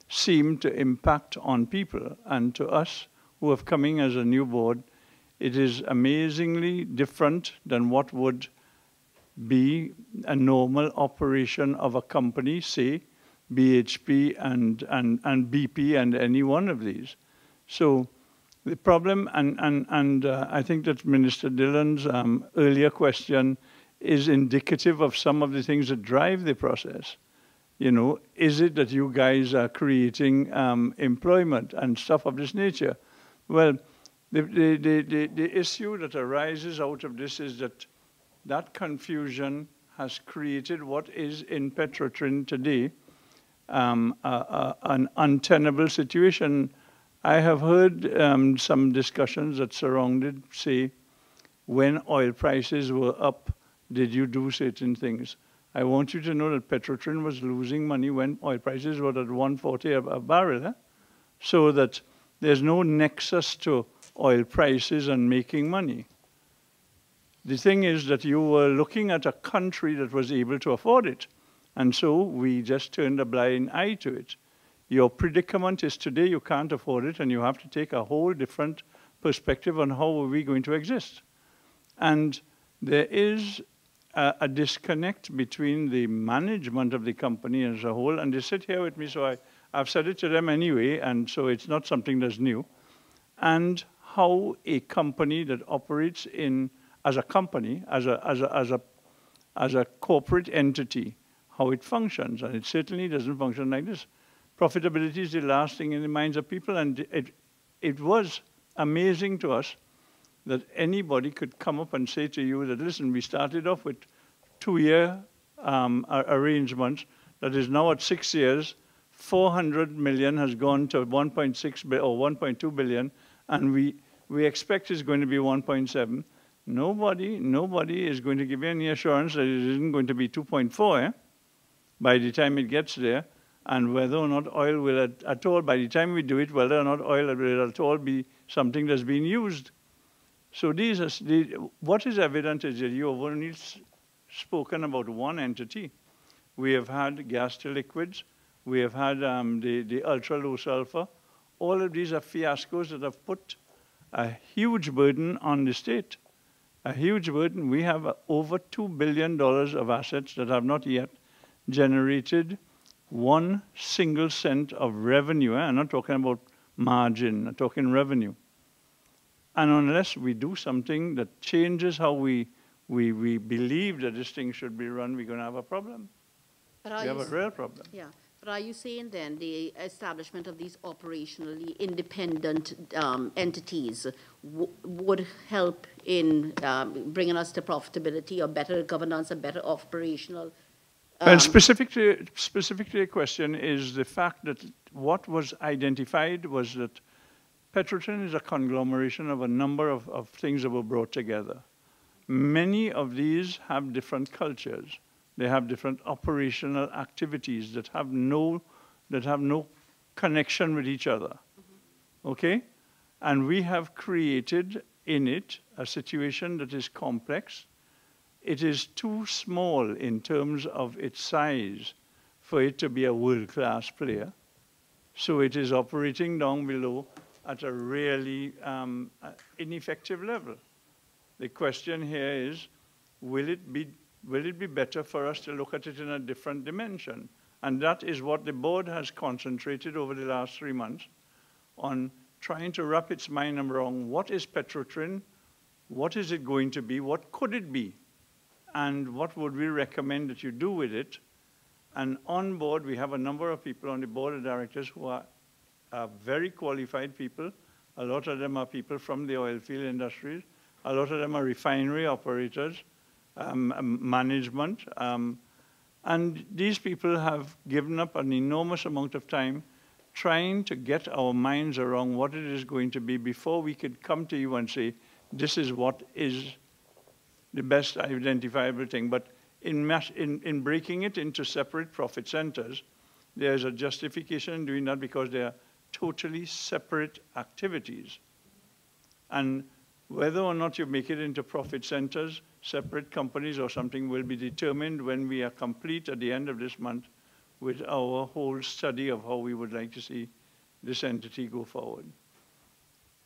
seem to impact on people. And to us who have come in as a new board, it is amazingly different than what would be a normal operation of a company, say BHP and BP and any one of these. So the problem, and I think that Minister Dillon's earlier question is indicative of some of the things that drive the process. You know, is it that you guys are creating employment and stuff of this nature? Well, the issue that arises out of this is that confusion has created what is in PETROTRIN today an untenable situation. I have heard some discussions that surrounded, say, when oil prices were up, did you do certain things? I want you to know that PETROTRIN was losing money when oil prices were at $140 a barrel. So that there's no nexus to oil prices and making money. The thing is that you were looking at a country that was able to afford it. And so we just turned a blind eye to it. Your predicament is today you can't afford it, and you have to take a whole different perspective on how are we going to exist. And there is a disconnect between the management of the company as a whole, and they sit here with me, so I've said it to them anyway, and so it's not something that's new, and how a company that operates as a company, as a corporate entity, how it functions, and it certainly doesn't function like this. Profitability is the last thing in the minds of people, and it was amazing to us that anybody could come up and say to you that, listen, we started off with 2-year arrangements that is now at 6 years, 400 million has gone to 1.6 or 1.2 billion, and we expect it's going to be 1.7. Nobody is going to give you any assurance that it isn't going to be 2.4 by the time it gets there, and whether or not oil will at all, by the time we do it, whether or not oil will at all be something that's being used. So what is evident is that you have only spoken about one entity. We have had gas to liquids. We have had the ultra-low sulfur. All of these are fiascos that have put a huge burden on the state, a huge burden. We have over $2 billion of assets that have not yet generated 1 single cent of revenue. I'm not talking about margin, I'm talking revenue. And unless we do something that changes how we believe that this thing should be run, we're going to have a problem. We have a real problem. Yeah. But are you saying then the establishment of these operationally independent entities would help in bringing us to profitability or better governance and better operational? Well, specific to the question is the fact that what was identified was that PETROTRIN is a conglomeration of a number of things that were brought together. Many of these have different cultures. They have different operational activities that have no connection with each other. Okay? And we have created in it a situation that is complex. It is too small in terms of its size for it to be a world-class player. So it is operating down below at a really ineffective level. The question here is, will it be better for us to look at it in a different dimension? And that is what the board has concentrated over the last 3 months on, trying to wrap its mind around what is PETROTRIN, what is it going to be, what could it be, and what would we recommend that you do with it. And on board, we have a number of people on the board of directors who are very qualified people. A lot of them are people from the oil field industries. A lot of them are refinery operators, management. And these people have given up an enormous amount of time trying to get our minds around what it is going to be before we could come to you and say, this is what is the best identifiable thing. But in breaking it into separate profit centers, there's a justification in doing that because they are totally separate activities. And whether or not you make it into profit centers, separate companies or something will be determined when we are complete at the end of this month with our whole study of how we would like to see this entity go forward.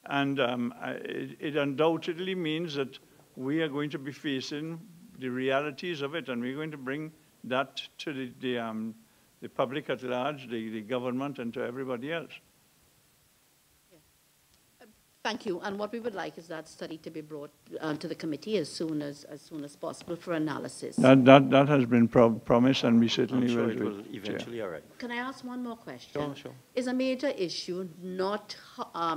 And it undoubtedly means that we are going to be facing the realities of it, and we're going to bring that to the public at large, the government, and to everybody else. Thank you. And what we would like is that study to be brought to the committee as soon as possible for analysis. That has been promised, and we certainly will do it. Eventually arrive. Can I ask one more question? Sure. Is a major issue not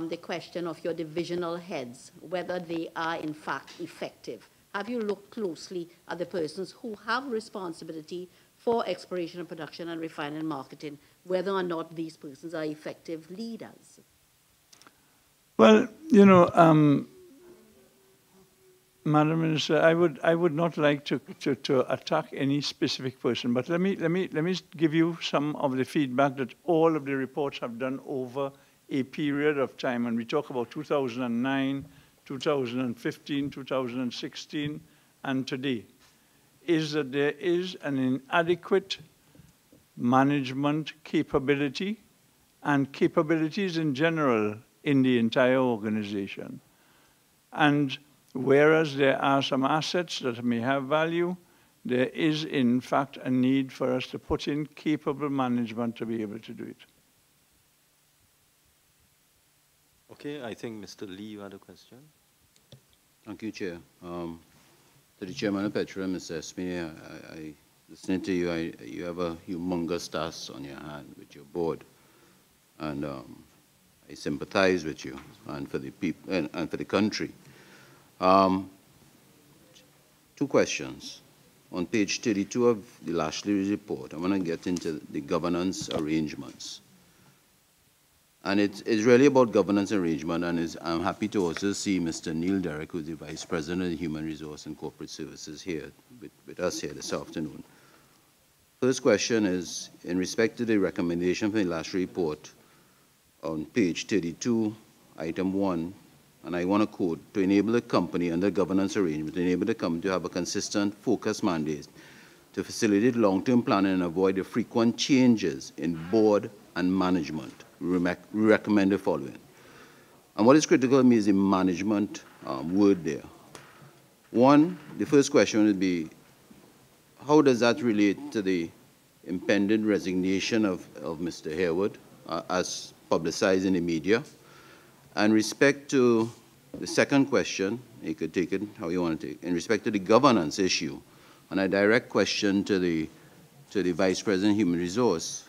the question of your divisional heads, whether they are in fact effective? Have you looked closely at the persons who have responsibility for exploration and production and refining and marketing, whether or not these persons are effective leaders? Well, you know, Madam Minister, I would not like to attack any specific person, but let me give you some of the feedback that all of the reports have done over a period of time, and we talk about 2009, 2015, 2016, and today, is that there is an inadequate management capability and capabilities in general in the entire organization. And whereas there are some assets that may have value, there is in fact a need for us to put in capable management to be able to do it. Okay, I think Mr. Lee, you had a question. Thank you, Chair. To the Chairman of PETROTRIN, Mr. Espini, listening to you, you have a humongous task on your hand with your board. And I sympathize with you and for the people and for the country. Two questions. On page 32 of the Lashley report, I want to get into the governance arrangements. And it's really about governance arrangement, and I'm happy to also see Mr. Neil Derrick, who's the Vice President of Human Resource and Corporate Services here, with us here this afternoon. First question is, in respect to the recommendation from the Lashley report, on page 32, item 1, and I want to quote, to enable the company under governance arrangement, to enable the company to have a consistent, focused mandate to facilitate long-term planning and avoid the frequent changes in board and management. We recommend the following. And what is critical to me is the management word there. One, the first question would be, how does that relate to the impending resignation of Mr. Harewood as publicized in the media? And respect to the second question, you could take it how you want to take it, in respect to the governance issue, and a direct question to the Vice President of Human Resource,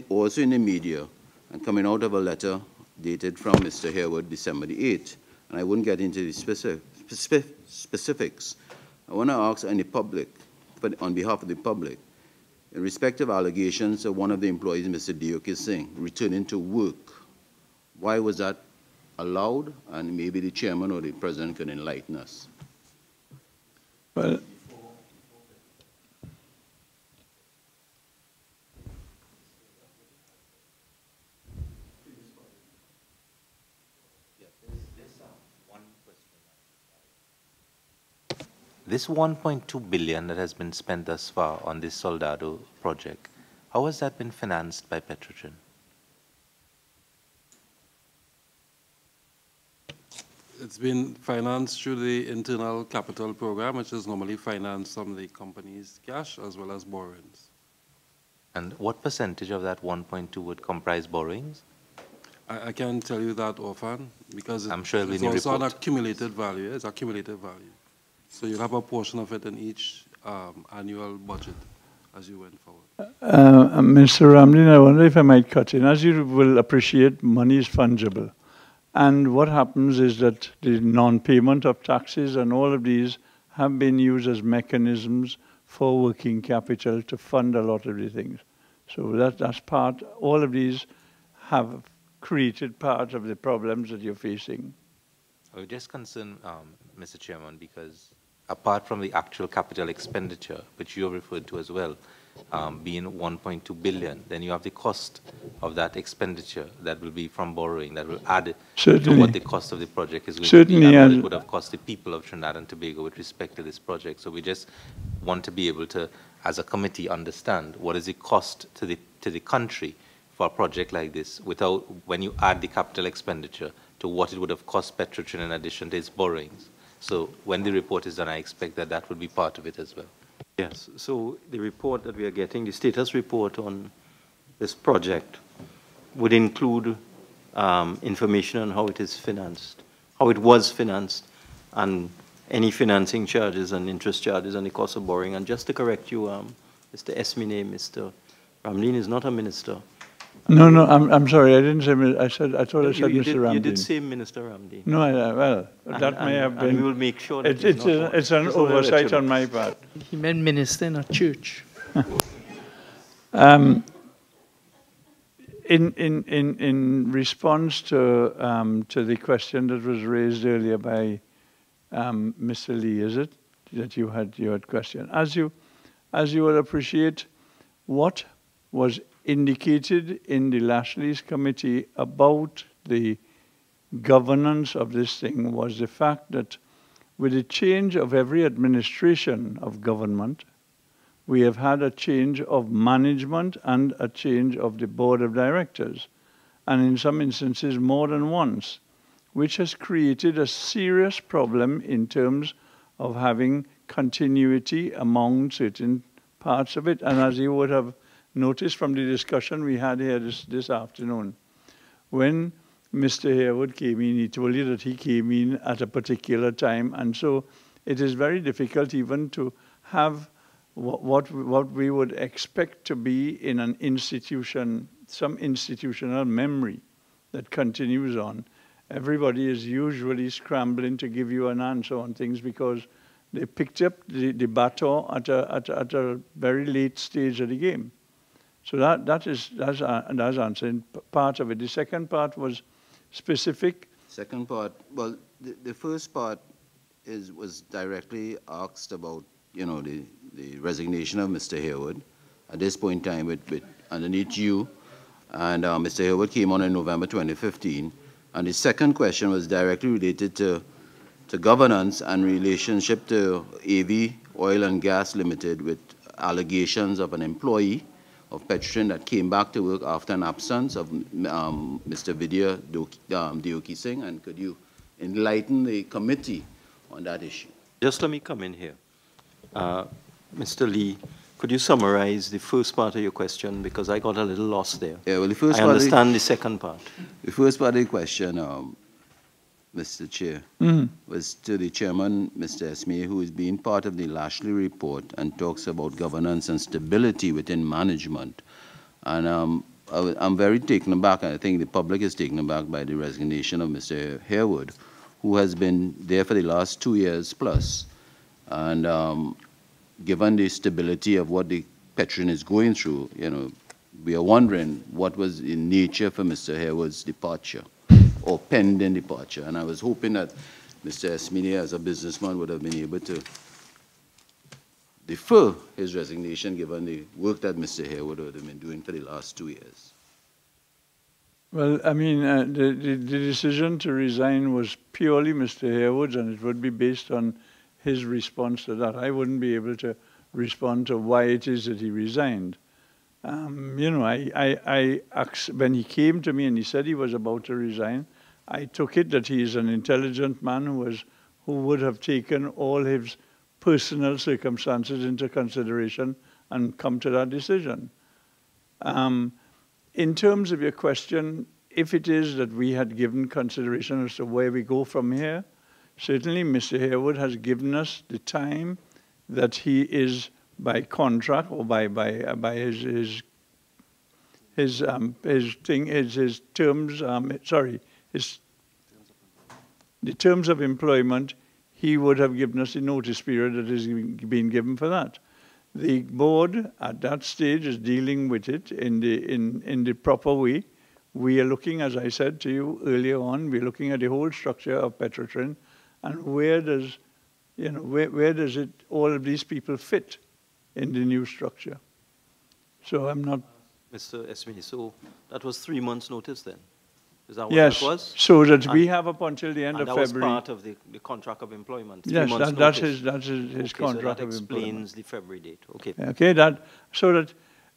also in the media, and coming out of a letter dated from Mr. Harewood, December the 8th, and I wouldn't get into the specifics. I want to ask in the public, on behalf of the public, in respect of allegations of one of the employees, Mr. Diok Singh, returning to work, why was that allowed? And maybe the chairman or the president can enlighten us. Well, this 1.2 billion that has been spent thus far on this Soldado project, how has that been financed by PETROTRIN? It's been financed through the internal capital program, which is normally financed from the company's cash as well as borrowings. And what percentage of that 1.2 would comprise borrowings? I can't tell you that offhand because I'm sure it's also an accumulated value. It's accumulated value. So you'll have a portion of it in each annual budget as you went forward. Mr. Ramlin, I wonder if I might cut in. As you will appreciate, money is fungible. And what happens is that the non-payment of taxes and all of these have been used as mechanisms for working capital to fund a lot of the things. So that's part, all of these have created part of the problems that you're facing. I was just concerned, Mr. Chairman, because apart from the actual capital expenditure, which you referred to as well, being 1.2 billion, then you have the cost of that expenditure that will be from borrowing, that will add to what the cost of the project is going to be, and what it would have cost the people of Trinidad and Tobago with respect to this project. So we just want to be able to, as a committee, understand what is the cost to the country for a project like this, without, when you add the capital expenditure to what it would have cost PETROTRIN in addition to its borrowings. So when the report is done, I expect that that will be part of it as well. Yes, so the report that we are getting, the status report on this project, would include information on how it is financed, how it was financed, and any financing charges and interest charges and the cost of borrowing. And just to correct you, Mr. Esmine, Mr. Ramlin is not a minister. No, I'm sorry, I didn't say, I thought I said Mr. Ramlin. You did say Minister Ramlin. No, well, that may have been. And we will make sure that it's an oversight on my part. He meant minister, not church. In response to the question that was raised earlier by Mr. Lee, is it that you had question? As you will appreciate, what was indicated in the Lashley's committee about the governance of this thing was the fact that with the change of every administration of government, we have had a change of management and a change of the board of directors, and in some instances more than once, which has created a serious problem in terms of having continuity among certain parts of it. And as you would have noticed from the discussion we had here this afternoon, when Mr. Harewood came in, he told you that he came in at a particular time, and so it is very difficult even to have what we would expect to be in an institution, some institutional memory that continues on. Everybody is usually scrambling to give you an answer on things because they picked up the baton at a very late stage of the game. So that's answering part of it. The second part was specific. Second part, well, the first part was directly asked about, you know, the resignation of Mr. Harewood. At this point in time, with underneath you, and Mr. Harewood came on in November 2015. And the second question was directly related to governance and relationship to AV Oil and Gas Limited, with allegations of an employee of PETROTRIN that came back to work after an absence of Mr. Vidya Deoki Singh. And could you enlighten the committee on that issue? Just let me come in here. Mr. Lee, could you summarize the first part of your question, because I got a little lost there. Yeah, well, the first I understand the second part. The first part of the question, Mr. Chair, was to the chairman, Mr. Esme, who is being part of the Lashley report and talks about governance and stability within management. And I'm very taken aback, and I think the public is taken aback by the resignation of Mr. Harewood, who has been there for the last 2 years plus. And given the stability of what the PETROTRIN is going through, you know, we are wondering what was in nature for Mr. Harewood's departure or pending departure. And I was hoping that Mr. Esmini, as a businessman, would have been able to defer his resignation given the work that Mr. Harewood would have been doing for the last 2 years. Well, I mean, the decision to resign was purely Mr. Harewood's, and it would be based on his response to that. I wouldn't be able to respond to why it is that he resigned. You know, when he came to me and he said he was about to resign, I took it that he is an intelligent man who would have taken all his personal circumstances into consideration and come to that decision. In terms of your question, if it is that we had given consideration as to where we go from here, certainly Mr. Harewood has given us the time that he is by contract or by his terms, the terms of employment. He would have given us the notice period that has been given for that. The board at that stage is dealing with it in the proper way. We are looking, as I said to you earlier on, we're looking at the whole structure of PETROTRIN and where does it, all of these people fit in the new structure. So I'm not... Mr. Esmini, so that was 3 months' notice then? Is that what yes, that was? So that we have up until the end of February. And that was part of the contract of employment? Yes, that's his okay, contract so that of employment. explains the February date. Okay. Okay,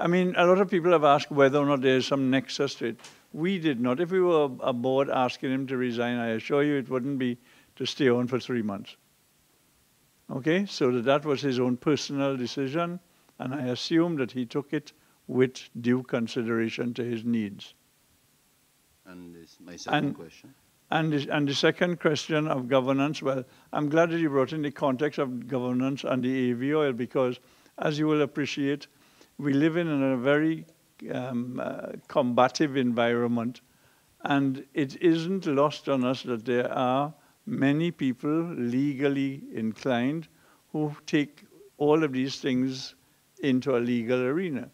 I mean, a lot of people have asked whether or not there is some nexus to it. We did not. If we were a board asking him to resign, I assure you it wouldn't be to stay on for 3 months. Okay, so that was his own personal decision, and I assume that he took it with due consideration to his needs. And this is my second question. And the second question of governance, well, I'm glad that you brought in the context of governance and the AV oil, because as you will appreciate, we live in a very combative environment, and it isn't lost on us that there are many people legally inclined who take all of these things into a legal arena.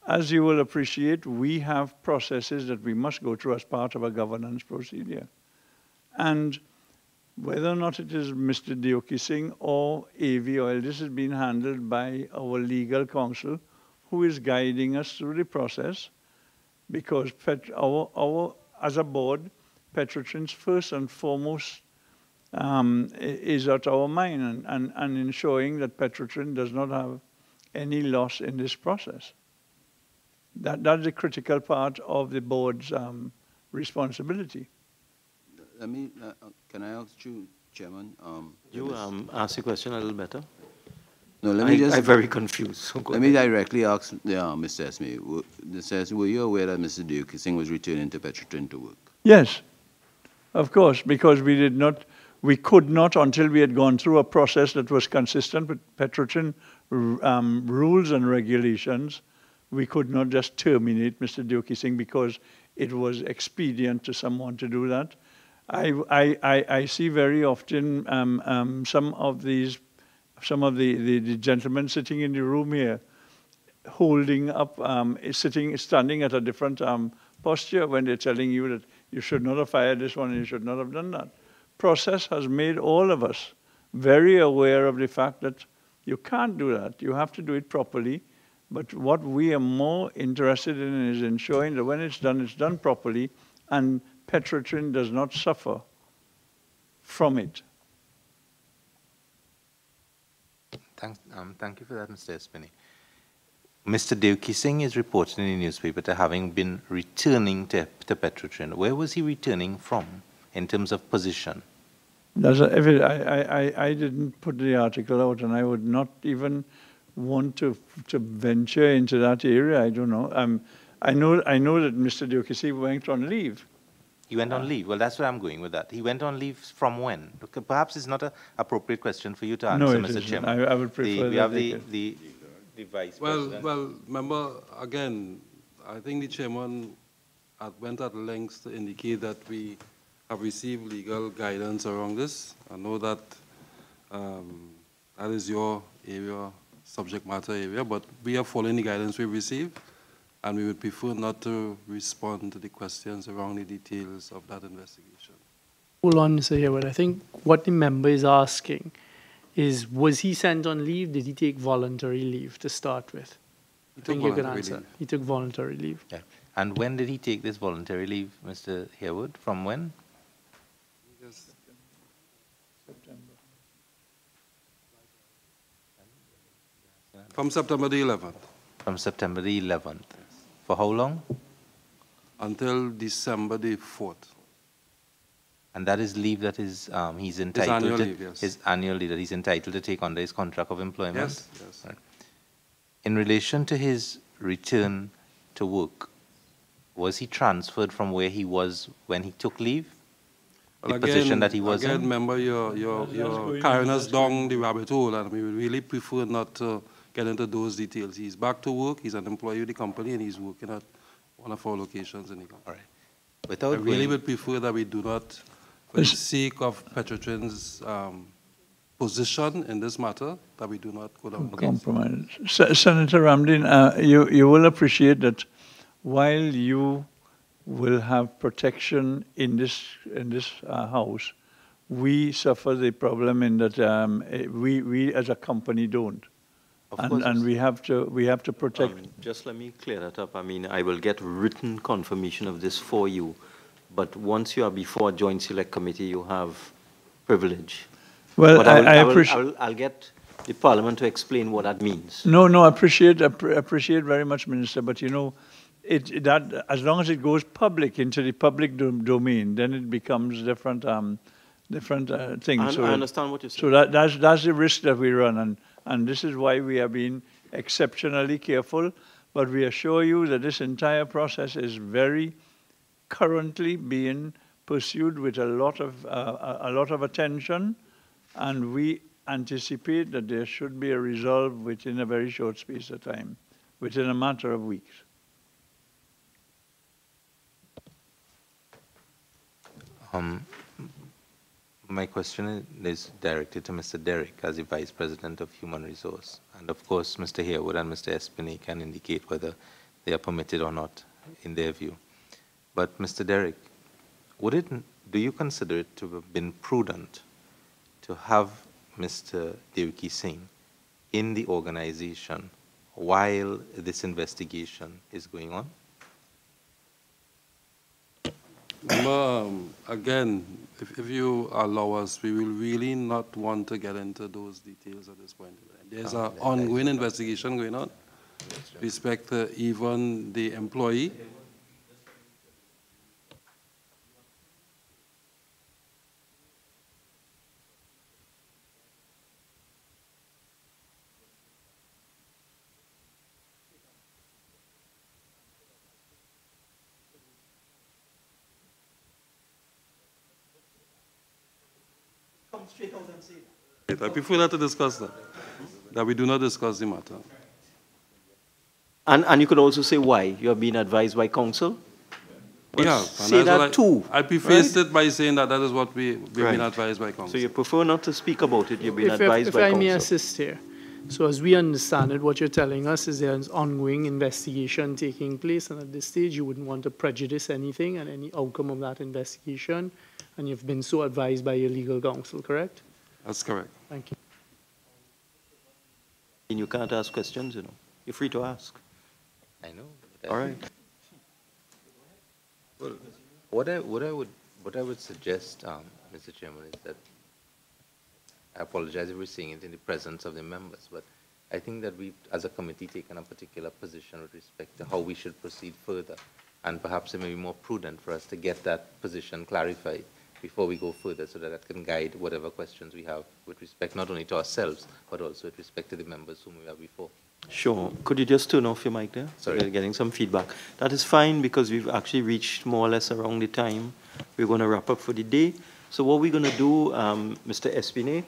As you will appreciate, we have processes that we must go through as part of a governance procedure. And whether or not it is Mr. Deoki Singh or AV Oil, this has been handled by our legal counsel, who is guiding us through the process, because as a board, PETROTRIN's first and foremost is at our mind, and ensuring that PETROTRIN does not have any loss in this process. That's the critical part of the board's responsibility. Let me, can I ask you, Chairman? You ask the question a little better. No, let me I'm very confused. So let me directly ask Mr. Esme. Were you aware that Mr. Duke Singh was returning to PETROTRIN to work? Yes, of course, because we could not until we had gone through a process that was consistent with PETROTRIN rules and regulations. We could not just terminate Mr. Duke Singh because it was expedient to someone to do that. I see very often some of the gentlemen sitting in the room here holding up, standing at a different posture when they're telling you that you should not have fired this one and you should not have done that. Process has made all of us very aware of the fact that you can't do that. You have to do it properly. But what we are more interested in is ensuring that when it's done properly, and PETROTRIN does not suffer from it. Thank you for that, Mr. Espini. Mr. Duke Singh is reported in the newspaper to having been returning to PETROTRIN. Where was he returning from in terms of position? I didn't put the article out, and I would not even want to venture into that area. I don't know. I know that Mr. Duke Singh went on leave. He went on leave. Well, that's where I'm going with that. He went on leave from when? Perhaps it's not an appropriate question for you to answer, no, Mr. Chairman. I would prefer we have the Vice President. Well, remember, again, I think the Chairman went at lengths to indicate that we have received legal guidance around this. I know that that is your area, subject matter area, but we are following the guidance we've received, and we would prefer not to respond to the questions around the details of that investigation. Hold on, Mr. Hayward. I think what the member is asking is, was he sent on leave? Did he take voluntary leave to start with? I think you can answer. He took voluntary leave. Yeah. And when did he take this voluntary leave, Mr. Hayward? From when? From September the 11th. From September the 11th. For how long? Until December the 4th. And that is leave that is he's entitled his annual to, leave, yes. His annual leave that he's entitled to take under his contract of employment. Yes, yes. Right. In relation to his return to work, was he transferred from where he was when he took leave? Well, the position that he was again, in? remember, you're carrying us down the rabbit hole, and we would really prefer not to get into those details. He's back to work, he's an employee of the company, and he's working at one of our locations in the company. All right. I really would prefer that we do not, for the sake of PETROTRIN's position in this matter, that we do not go down the compromise. Senator Ramdin, you will appreciate that while you will have protection in this house, we suffer the problem in that we as a company don't. And we have to protect. Just let me clear that up. I mean, I will get written confirmation of this for you, but once you are before a joint select committee, you have privilege. Well, but I appreciate. I'll get the Parliament to explain what that means. No, I appreciate very much, Minister. But you know, that as long as it goes public into the public domain, then it becomes different things. I understand what you're saying. So that's the risk that we run, and this is why we are being exceptionally careful. But we assure you that this entire process is very currently being pursued with a lot of attention, and we anticipate that there should be a resolve within a very short space of time, within a matter of weeks. My question is directed to Mr. Derrick as the Vice President of Human Resource. And of course, Mr. Harewood and Mr. Espinay can indicate whether they are permitted or not in their view. But Mr. Derrick, do you consider it to have been prudent to have Mr. Devki Singh in the organization while this investigation is going on? Again, if you allow us, we will really not want to get into those details at this point. There's an ongoing investigation going on with respect to even the employee. Straight out and say that. I prefer not to discuss that we do not discuss the matter. And you could also say why you have been advised by counsel. Yeah, say that too. I prefaced it by saying that that is what we've been advised by counsel. So you prefer not to speak about it. You've been advised by counsel. If I may assist here. So as we understand it, what you're telling us is there's ongoing investigation taking place, and at this stage you wouldn't want to prejudice anything and any outcome of that investigation, and you've been so advised by your legal counsel, correct? That's correct. Thank you. And you can't ask questions, you know. You're free to ask. I know. All right. Well, what I would suggest, Mr. Chairman, is that I apologize if we're saying it in the presence of the members, but I think that we've, as a committee, taken a particular position with respect to how we should proceed further, and perhaps it may be more prudent for us to get that position clarified before we go further, so that that can guide whatever questions we have with respect not only to ourselves, but also with respect to the members whom we have before. Sure. Could you just turn off your mic there? Sorry. We're getting some feedback. That is fine, because we've actually reached more or less around the time we're going to wrap up for the day. So what we're going to do, Mr. Espinay,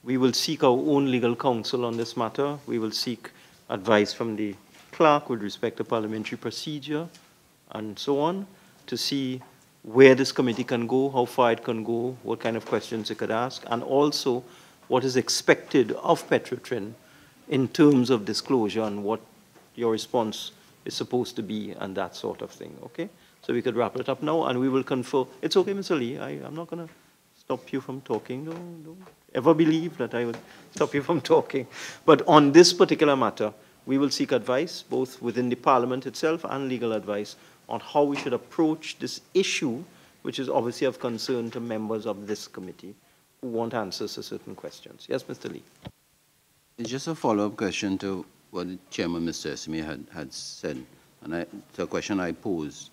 we will seek our own legal counsel on this matter. We will seek advice from the clerk with respect to parliamentary procedure and so on, to see where this committee can go, how far it can go, what kind of questions it could ask, and also what is expected of PETROTRIN in terms of disclosure and what your response is supposed to be and that sort of thing, okay? So we could wrap it up now, and we will confer. It's okay, Mr. Lee, I'm not going to stop you from talking. Don't ever believe that I would stop you from talking. But on this particular matter, we will seek advice, both within the Parliament itself and legal advice, on how we should approach this issue, which is obviously of concern to members of this committee who want answers to certain questions. Yes, Mr. Lee. It's just a follow-up question to what the Chairman, Mr. Esme, had said, and it's a question I posed.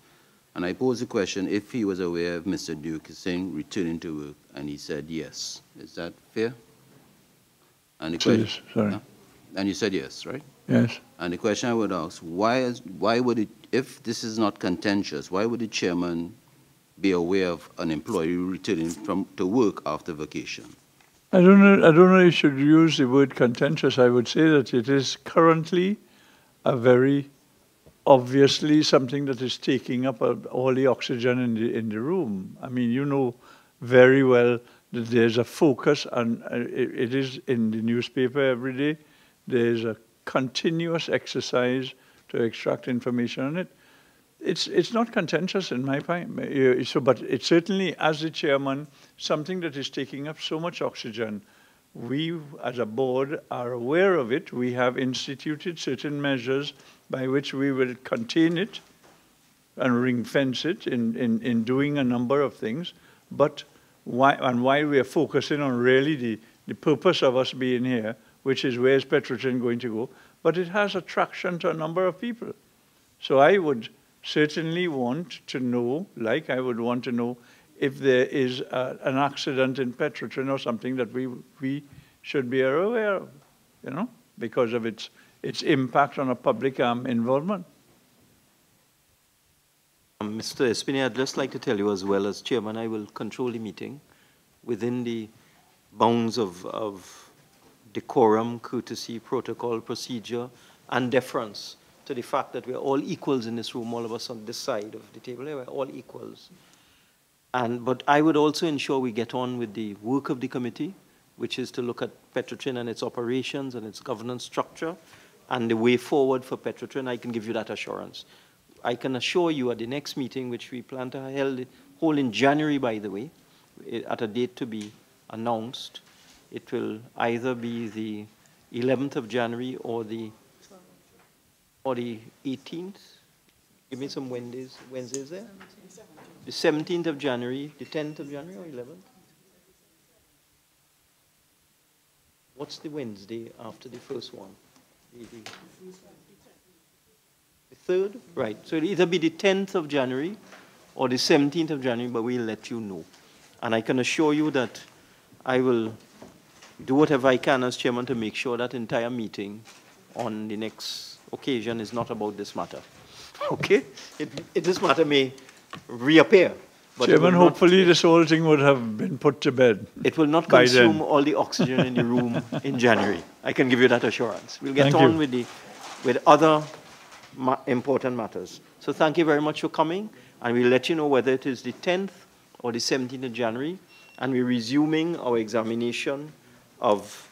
And I posed the question if he was aware of Mr. Duke saying returning to work, and he said yes. Is that fair? And the question, sorry. And you said yes, right? Yes. And the question I would ask, why would it, if this is not contentious, why would the chairman be aware of an employee returning to work after vacation? I don't know if you should use the word contentious. I would say that it is currently a very obviously something that is taking up all the oxygen in the room. I mean, you know very well that there's a focus, and it is in the newspaper every day. There's a continuous exercise to extract information on it. It's not contentious in my mind. So, but it's certainly, as the chairman, something that is taking up so much oxygen. We, as a board, are aware of it. We have instituted certain measures by which we will contain it and ring fence it in doing a number of things. But while we are focusing on really the purpose of us being here, which is where is PETROTRIN going to go, but it has attraction to a number of people. So I would certainly want to know, like I would want to know if there is an accident in PETROTRIN or something that we should be aware of, you know, because of its impact on a public involvement. Mr. Espinay, I'd just like to tell you as well, as chairman, I will control the meeting within the bounds of decorum, courtesy, protocol, procedure, and deference to the fact that we're all equals in this room, all of us on this side of the table, we're all equals. But I would also ensure we get on with the work of the committee, which is to look at PETROTRIN and its operations and its governance structure and the way forward for PETROTRIN. I can give you that assurance. I can assure you at the next meeting, which we plan to hold in January, by the way, at a date to be announced, it will either be the 11th of January or the 18th. Give me some Wednesdays there. The 17th of January, the 10th of January or 11th? What's the Wednesday after the first one? The 3rd? Right. So it'll either be the 10th of January or the 17th of January, but we'll let you know. And I can assure you that I will do whatever I can as chairman to make sure that entire meeting on the next occasion is not about this matter. Okay? This matter may reappear. But Chairman, hopefully this whole thing would have been put to bed. It will not consume all the oxygen in the room in January. I can give you that assurance. We'll get on with other important matters. So thank you very much for coming, and we'll let you know whether it is the 10th or the 17th of January, and we're resuming our examination of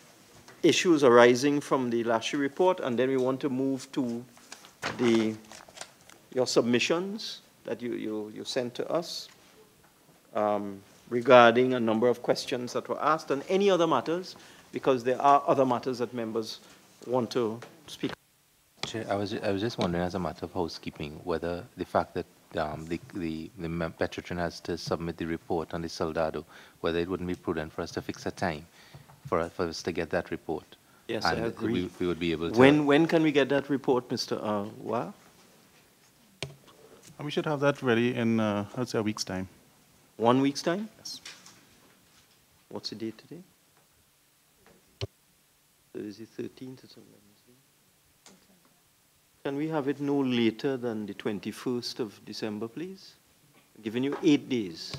issues arising from the Lashley report, and then we want to move to your submissions that you sent to us regarding a number of questions that were asked and any other matters, because there are other matters that members want to speak. Chair, I was just wondering, as a matter of housekeeping, whether the fact that the PETROTRIN has to submit the report on the Soldado, whether it wouldn't be prudent for us to fix a time for us to get that report. Yes, and I agree. We would be able to. When can we get that report, Mr. Wa? We should have that ready in, I'd say, a week's time. 1 week's time? Yes. What's the date today? So is it 13th? It's a Wednesday. Can we have it no later than the 21st of December, please? I'm giving you 8 days.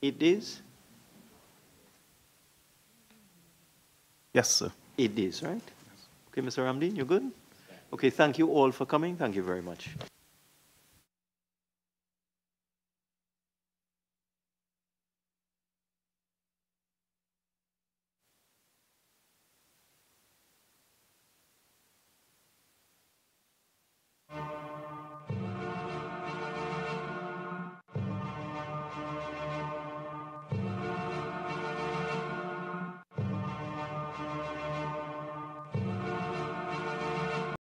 8 days? Yes, sir. 8 days, right? Yes. Okay, Mr. Ramdeen, you're good? Okay, thank you all for coming. Thank you very much.